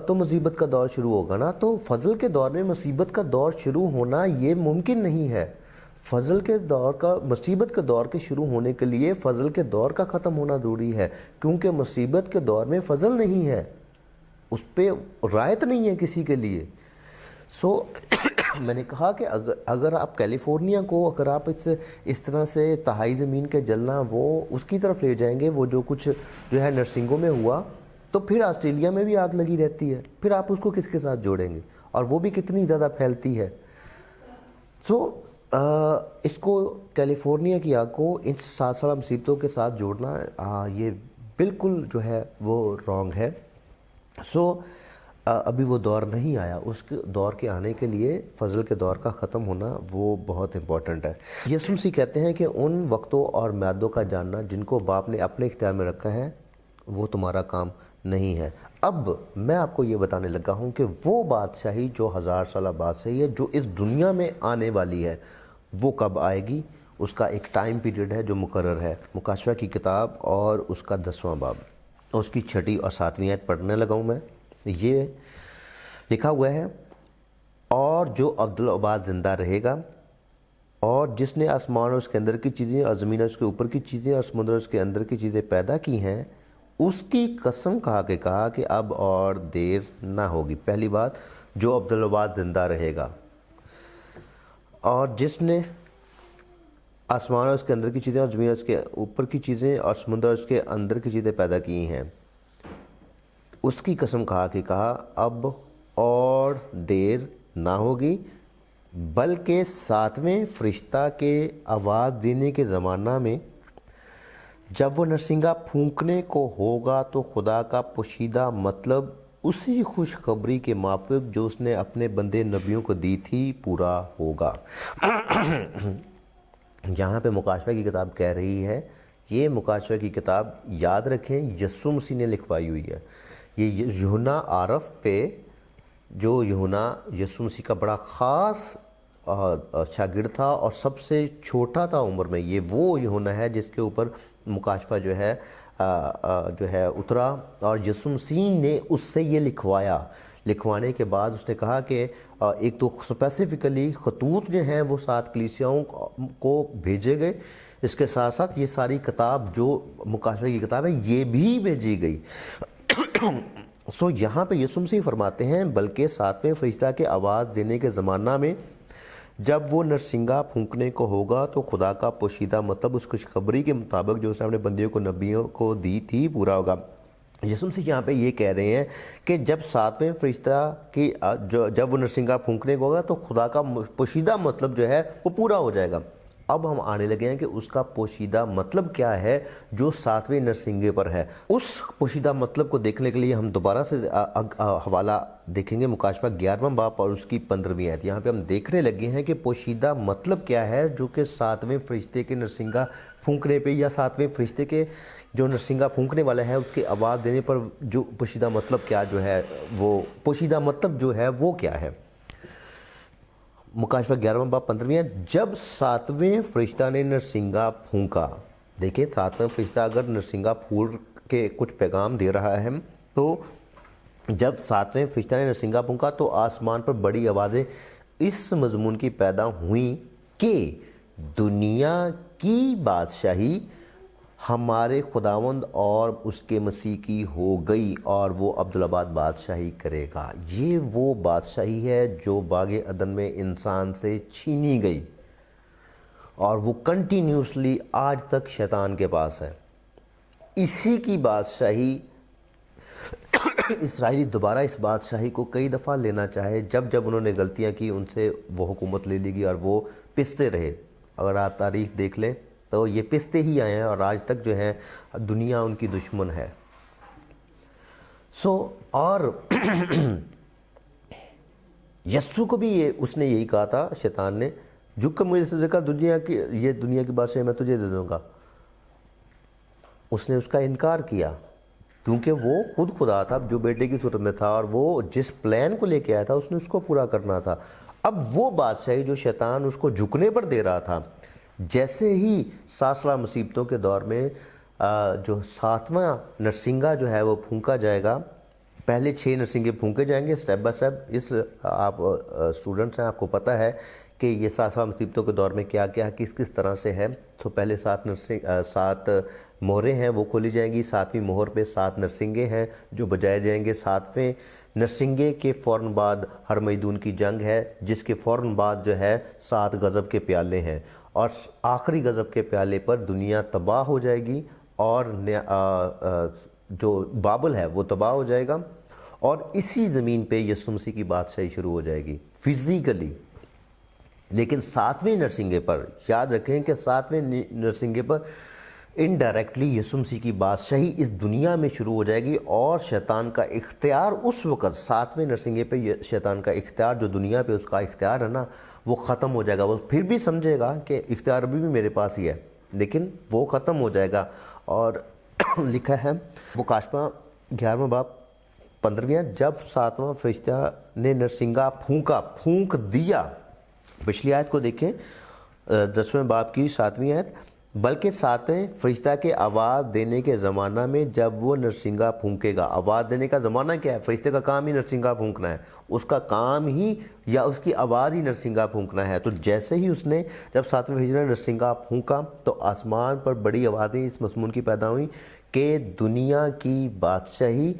[SPEAKER 1] تو مصیبت کا دور شروع ہوگا نا۔ تو فضل کے دور میں مصیبت کا دور شروع ہونا یہ ممکن نہیں ہے۔ فضل کے دور کا مصیبت کے دور کے شروع ہونے کے لیے فضل کے دور کا ختم ہونا ضروری ہے، کیونکہ مصیبت کے دور میں فضل نہیں ہے، اس پہ رعایت نہیں ہے کسی کے لیے۔ میں نے کہا کہ اگر آپ کیلیفورنیا کو اگر آپ اس طرح سے تہائی زمین کے جلنا وہ اس کی طرف لے جائیں گے، وہ جو کچھ جو ہے نرسنگوں میں ہوا، تو پھر آسٹریلیا میں بھی آگ لگی رہتی ہے، پھر آپ اس کو کس کے ساتھ جوڑیں گے، اور وہ بھی کتنی زیادہ پھیلتی ہے۔ اس کو کیلیفورنیا کی آگ کو ان سالہ مصیبتوں کے ساتھ جوڑنا یہ بالکل جو ہے وہ رانگ ہے۔ ابھی وہ دور نہیں آیا، اس کے دور کے آنے کے لیے فضل کے دور کا ختم ہونا وہ بہت امپورٹنٹ ہے۔ یسوع مسیح کہتے ہیں کہ ان وقتوں اور میعادوں کا جاننا جن کو باپ نے اپنے اختیار میں رکھا ہے وہ تمہارا کام نہیں ہے۔ اب میں آپ کو یہ بتانے لگا ہوں کہ وہ بادشاہی جو 1000 سالہ بادشاہی ہے جو اس دنیا میں آنے والی ہے، وہ کب آئے گی؟ اس کا ایک ٹائم پیریڈ ہے جو مقرر ہے۔ مکاشفہ کی کتاب اور اس کا 10واں باب، اس کی 6 اور 7 آیت پڑھنے لگا ہوں میں۔ یہ لکھا ہوا ہے، اور جو عبدالآباد زندہ رہے گا، اور جس نے آسمان اور اس کے اندر کی چیزیں اور زمین اور اس کے اوپر کی چیزیں اور سمندر اور اس کے اندر کی چیزیں پیدا کی ہیں، اس کی قسم کھا کے کہا کہ اب اور دیر نہ ہوگی۔ پہلی بات، جو عبدالآباد زندہ رہے گا، اور جس نے آسمان اور اس کے اندر کی چیزیں اور زمین اور اس کے اوپر کی چیزیں اور سمندر اور اس کے اندر کی چیزیں پیدا کی ہیں، اس کی قسم کھا کے کہا اب اور دیر نہ ہوگی، بلکہ ساتویں فرشتہ کے آواز دینے کے زمانہ میں جب وہ نرسنگا پھونکنے کو ہوگا تو خدا کا پوشیدہ مطلب اسی خوشخبری کے موافق جو اس نے اپنے بندے نبیوں کو دی تھی پورا ہوگا۔ یہاں پہ مکاشفہ کی کتاب کہہ رہی ہے، یہ مکاشفہ کی کتاب یاد رکھیں یسوع مسیح نے لکھوائی ہوئی ہے۔ یہ یوحنا عارف پہ جو یوحنا یسوع مسیح کا بڑا خاص شاگرد تھا اور سب سے چھوٹا تھا عمر میں، یہ وہ یوحنا ہے جس کے اوپر مکاشفہ جو ہے اترا، اور یسوع مسیح نے اس سے یہ لکھوانے کے بعد اس نے کہا کہ ایک تو اسپیسیفکلی خطوط جو ہیں وہ 7 کلیسیاؤں کو بھیجے گئے، اس کے ساتھ ساتھ یہ ساری کتاب جو مکاشفہ کی کتاب ہے یہ بھی بھیجی گئی۔ یہاں پہ یسوع مسیح فرماتے ہیں بلکہ 7ویں فرشتہ کے آواز دینے کے زمانہ میں جب وہ نرسنگا پھونکنے کو ہوگا تو خدا کا پوشیدہ مطلب اس خوشخبری کے مطابق جو اس نے اپنے بندیوں کو نبیوں کو دی تھی پورا ہوگا۔ یسوع مسیح یہاں پہ یہ کہہ رہے ہیں کہ جب 7ویں فرشتہ کی جب وہ نرسنگا پھونکنے کو ہوگا تو خدا کا پوشیدہ مطلب جو ہے وہ پورا ہو جائے گا۔ اب ہم آنے لگے ہیں کہ اس کا پوشیدہ مطلب کیا ہے جو 7ویں نرسنگے پر ہے۔ اس پوشیدہ مطلب کو دیکھنے کے لیے ہم دوبارہ سے حوالہ دیکھیں گے مکاشفہ 11واں باب اور اس کی 15ویں آیت۔ یہاں پہ ہم دیکھنے لگے ہیں کہ پوشیدہ مطلب کیا ہے جو کہ 7ویں فرشتے کے نرسنگا پھونکنے پہ یا 7ویں فرشتے کے جو نرسنگا پھونکنے والا ہے اس کی آواز دینے پر جو پوشیدہ مطلب کیا جو ہے وہ پوشیدہ مطلب جو ہے وہ کیا ہے۔ مکاشفہ 11واں باب 15ویں، جب 7ویں فرشتہ نے نرسنگا پھونکا۔ دیکھیں 7واں فرشتہ اگر نرسنگا پھونک کے کچھ پیغام دے رہا ہے تو جب 7ویں فرشتہ نے نرسنگا پھونکا تو آسمان پر بڑی آوازیں اس مضمون کی پیدا ہوئیں کہ دنیا کی بادشاہی ہمارے خداوند اور اس کے مسیح کی ہو گئی اور وہ عبدالآباد بادشاہی کرے گا۔ یہ وہ بادشاہی ہے جو باغ عدن میں انسان سے چھینی گئی اور وہ کنٹینیوسلی آج تک شیطان کے پاس ہے۔ اسی کی بادشاہی اسرائیلی دوبارہ اس بادشاہی کو کئی دفعہ لینا چاہے، جب انہوں نے غلطیاں کی ان سے وہ حکومت لے لی گئی اور وہ پستے رہے۔ اگر آپ تاریخ دیکھ لیں تو یہ پستے ہی آئے ہیں اور آج تک جو ہے دنیا ان کی دشمن ہے۔ اور یسوع کو بھی اس نے یہی کہا تھا شیطان نے، جھک کر مجھے سے کہا دنیا کی بادشاہی میں تجھے دے دوں گا۔ اس نے اس کا انکار کیا کیونکہ وہ خود خدا تھا جو بیٹے کی صورت میں تھا اور وہ جس پلان کو لے کے آیا تھا اس نے اس کو پورا کرنا تھا۔ اب وہ بادشاہی جو شیطان اس کو جھکنے پر دے رہا تھا، جیسے ہی 7 سالہ مصیبتوں کے دور میں جو 7واں نرسنگا جو ہے وہ پھونکا جائے گا، پہلے 6 نرسنگے پھونکے جائیں گے اسٹیپ بائی اسٹیپ۔ آپ اسٹوڈنٹس ہیں، آپ کو پتہ ہے کہ یہ 7 سالہ مصیبتوں کے دور میں کیا کیا کس طرح سے ہے۔ تو پہلے 7 مہریں ہیں وہ کھولی جائیں گی، 7ویں مہر پہ 7 نرسنگے ہیں جو بجائے جائیں گے۔ 7ویں نرسنگے کے فوراً بعد ہرمیدون کی جنگ ہے جس کے فوراً بعد جو ہے 7 غضب کے پیالے ہیں، اور آخری غضب کے پیالے پر دنیا تباہ ہو جائے گی اور جو بابل ہے وہ تباہ ہو جائے گا، اور اسی زمین پہ یسوع مسیح کی بادشاہی شروع ہو جائے گی فزیکلی۔ لیکن 7ویں نرسنگے پر یاد رکھیں کہ 7ویں نرسنگے پر انڈائریکٹلی یسوع مسیح کی بادشاہی اس دنیا میں شروع ہو جائے گی، اور شیطان کا اختیار اس وقت 7ویں نرسنگے پہ شیطان کا اختیار جو دنیا پہ اس کا اختیار ہے نا وہ ختم ہو جائے گا۔ وہ پھر بھی سمجھے گا کہ اختیار ابھی بھی میرے پاس ہی ہے، لیکن وہ ختم ہو جائے گا۔ اور لکھا ہے مکاشفہ 11واں باب 15ویں، جب 7واں فرشتہ نے نرسنگا پھونک دیا۔ پچھلی آیت کو دیکھیں 10ویں باب کی 7ویں آیت، بلکہ 7ویں فرشتہ کے آواز دینے کے زمانہ میں جب وہ نرسنگا پھونکے گا۔ آواز دینے کا زمانہ کیا ہے؟ فرشتے کا کام ہی نرسنگا پھونکنا ہے، اس کا کام ہی یا اس کی آواز ہی نرسنگا پھونکنا ہے۔ تو جیسے ہی اس نے جب 7ویں فرشتے نے نرسنگا پھونکا تو آسمان پر بڑی آوازیں اس مضمون کی پیدا ہوئیں کہ دنیا کی بادشاہی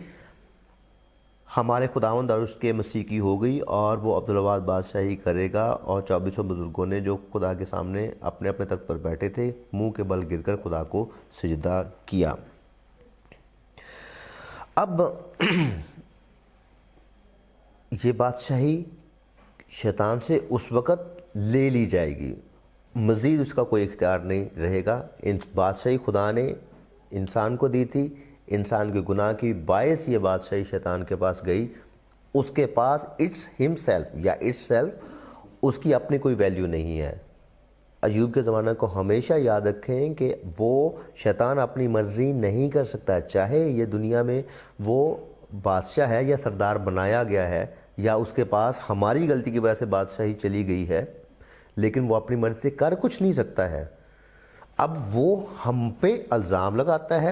[SPEAKER 1] ہمارے خداوند اور اس کے مسیح کی ہو گئی اور وہ عبدالآباد بادشاہی کرے گا۔ اور 24 بزرگوں نے جو خدا کے سامنے اپنے اپنے تخت پر بیٹھے تھے منہ کے بل گر کر خدا کو سجدہ کیا۔ اب یہ بادشاہی شیطان سے اس وقت لے لی جائے گی، مزید اس کا کوئی اختیار نہیں رہے گا۔ بادشاہی خدا نے انسان کو دی تھی، انسان کے گناہ کی باعث یہ بادشاہی شیطان کے پاس گئی۔ اس کے پاس اٹس ہم سیلف یا اٹس سیلف اس کی اپنی کوئی ویلیو نہیں ہے۔ ایوب کے زمانہ کو ہمیشہ یاد رکھیں کہ وہ شیطان اپنی مرضی نہیں کر سکتا، چاہے یہ دنیا میں وہ بادشاہ ہے یا سردار بنایا گیا ہے یا اس کے پاس ہماری غلطی کی وجہ سے بادشاہی چلی گئی ہے، لیکن وہ اپنی مرضی سے کر کچھ نہیں سکتا ہے۔ اب وہ ہم پہ الزام لگاتا ہے،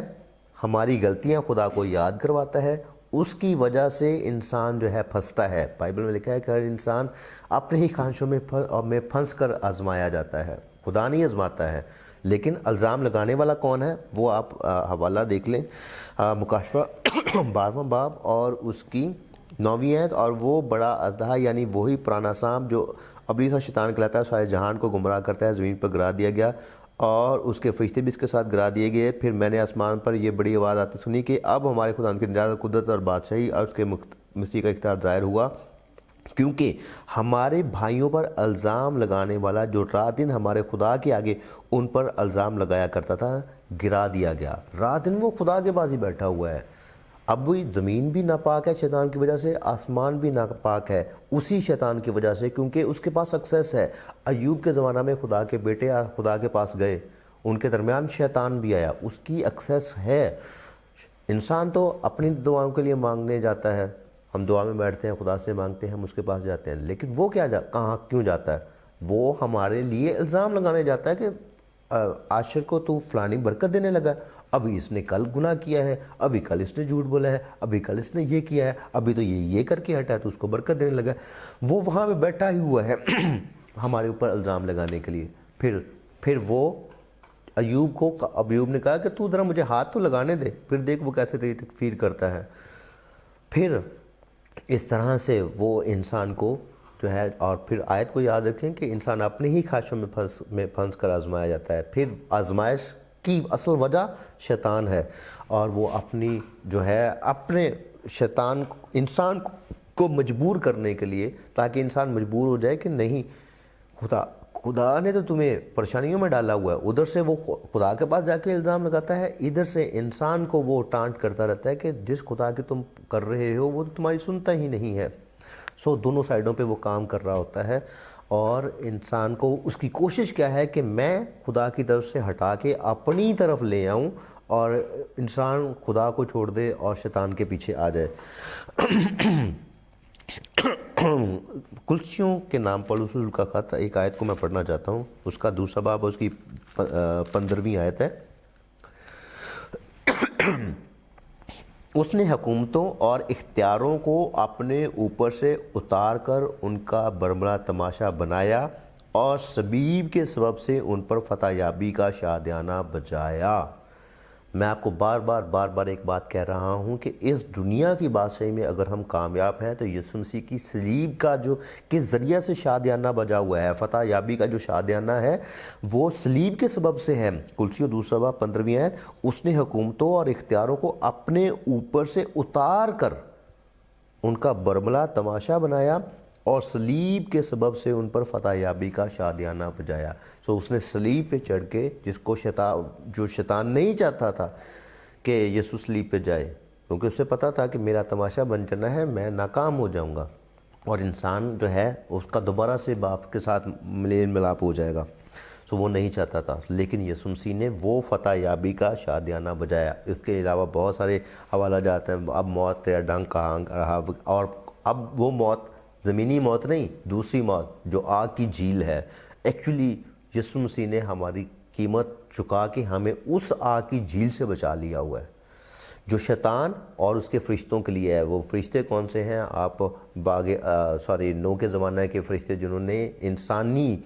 [SPEAKER 1] ہماری غلطیاں خدا کو یاد کرواتا ہے، اس کی وجہ سے انسان جو ہے پھنستا ہے۔ بائبل میں لکھا ہے کہ ہر انسان اپنے ہی خواہشوں میں پھنس کر آزمایا جاتا ہے، خدا نہیں آزماتا ہے۔ لیکن الزام لگانے والا کون ہے وہ آپ حوالہ دیکھ لیں، مکاشفہ 12واں باب اور اس کی 9ویں آیت۔ اور وہ بڑا اژدہا یعنی وہی پرانا سانپ جو ابلیس اور شیطان کہلاتا ہے، سارے جہان کو گمراہ کرتا ہے، زمین پر گرا دیا گیا اور اس کے فرشتے بھی اس کے ساتھ گرا دیے گئے۔ پھر میں نے آسمان پر یہ بڑی آواز آتی سنی کہ اب ہمارے خدا کی نجات، قدرت اور بادشاہی اور اس کے مسیح کا اختیار ظاہر ہوا، کیونکہ ہمارے بھائیوں پر الزام لگانے والا جو رات دن ہمارے خدا کے آگے ان پر الزام لگایا کرتا تھا گرا دیا گیا۔ رات دن وہ خدا کے پاس ہی بیٹھا ہوا ہے۔ اب وہی زمین بھی ناپاک ہے شیطان کی وجہ سے، آسمان بھی ناپاک ہے اسی شیطان کی وجہ سے، کیونکہ اس کے پاس ایکسیس ہے۔ ایوب کے زمانہ میں خدا کے بیٹے خدا کے پاس گئے، ان کے درمیان شیطان بھی آیا، اس کی ایکسیس ہے۔ انسان تو اپنی دعاؤں کے لیے مانگنے جاتا ہے، ہم دعا میں بیٹھتے ہیں، خدا سے مانگتے ہیں، ہم اس کے پاس جاتے ہیں، لیکن وہ کہاں کیوں جاتا ہے؟ وہ ہمارے لیے الزام لگانے جاتا ہے کہ عاشر کو تو فلانی برکت دینے لگا، ابھی اس نے کل گناہ کیا ہے، ابھی کل اس نے جھوٹ بولا ہے، ابھی کل اس نے یہ کیا ہے، ابھی تو یہ کر کے ہٹا ہے تو اس کو برکت دینے لگا۔ وہ وہاں پہ بیٹھا ہی ہوا ہے ہمارے اوپر الزام لگانے کے لیے۔ پھر وہ ایوب نے کہا کہ تو ذرا مجھے ہاتھ تو لگانے دے، پھر دیکھ وہ کیسے تیری تکفیر کرتا ہے۔ پھر اس طرح سے وہ انسان کو جو ہے، اور پھر آیت کو یاد رکھیں کہ انسان اپنے ہی خواہشوں میں پھنس کر آزمایا جاتا ہے۔ پھر آزمائش کی اصل وجہ شیطان ہے، اور وہ اپنی جو ہے اپنے شیطان انسان کو مجبور کرنے کے لیے، تاکہ انسان مجبور ہو جائے کہ نہیں خدا نے تو تمہیں پریشانیوں میں ڈالا ہوا ہے۔ ادھر سے وہ خدا کے پاس جا کے الزام لگاتا ہے، ادھر سے انسان کو وہ ٹانٹ کرتا رہتا ہے کہ جس خدا کے تم کر رہے ہو وہ تو تمہاری سنتا ہی نہیں ہے۔ دونوں سائیڈوں پہ وہ کام کر رہا ہوتا ہے، اور انسان کو اس کی کوشش کیا ہے کہ میں خدا کی طرف سے ہٹا کے اپنی طرف لے آؤں، اور انسان خدا کو چھوڑ دے اور شیطان کے پیچھے آ جائے۔ کلسیوں کے نام پولس رسول کا خط، ایک آیت کو میں پڑھنا چاہتا ہوں، اس کا دوسرا باب اس کی 15ویں آیت ہے۔ اس نے حکومتوں اور اختیاروں کو اپنے اوپر سے اتار کر ان کا برملا تماشا بنایا اور صلیب کے سبب سے ان پر فتح یابی کا شادیانہ بجایا۔ میں آپ کو بار بار ایک بات کہہ رہا ہوں کہ اس دنیا کی بادشاہی میں اگر ہم کامیاب ہیں تو یسوع مسیح کی صلیب کا جو کے ذریعہ سے شادیانہ بجا ہوا ہے، فتح یابی کا جو شادیانہ ہے وہ صلیب کے سبب سے ہے۔ کلسیوں دوسرا باب 15ویں آیت، اس نے حکومتوں اور اختیاروں کو اپنے اوپر سے اتار کر ان کا برملا تماشا بنایا اور صلیب کے سبب سے ان پر فتح یابی کا شادیانہ بجایا۔ اس نے صلیب پہ چڑھ کے، جس کو شیطان نہیں چاہتا تھا کہ یسوع صلیب پہ جائے، کیونکہ اسے پتا تھا کہ میرا تماشا بن جانا ہے، میں ناکام ہو جاؤں گا اور انسان جو ہے اس کا دوبارہ سے باپ کے ساتھ میل ملاپ ہو جائے گا، وہ نہیں چاہتا تھا۔ لیکن یسوع مسیح نے وہ فتح یابی کا شادیانہ بجایا۔ اس کے علاوہ بہت سارے حوالہ جاتے ہیں، اب موت تیرا ڈنگ کہاں رہا، اور اب وہ موت زمینی موت نہیں، دوسری موت جو آگ کی جھیل ہے۔ ایکچولی یسوع مسیح نے ہماری قیمت چکا کے ہمیں اس آگ کی جھیل سے بچا لیا ہوا ہے، جو شیطان اور اس کے فرشتوں کے لیے ہے۔ وہ فرشتے کون سے ہیں؟ آپ نو کے زمانہ کے فرشتے جنہوں نے انسانی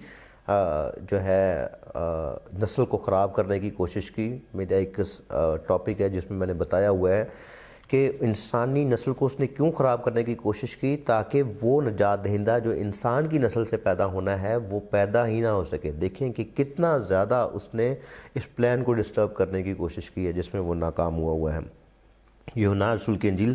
[SPEAKER 1] جو ہے نسل کو خراب کرنے کی کوشش کی۔ میرا ایک ٹاپک ہے جس میں میں نے بتایا ہوا ہے کہ انسانی نسل کو اس نے کیوں خراب کرنے کی کوشش کی، تاکہ وہ نجات دہندہ جو انسان کی نسل سے پیدا ہونا ہے وہ پیدا ہی نہ ہو سکے۔ دیکھیں کہ کتنا زیادہ اس نے اس پلان کو ڈسٹرب کرنے کی کوشش کی ہے، جس میں وہ ناکام ہوا ہے۔ یوحنا رسول کی انجیل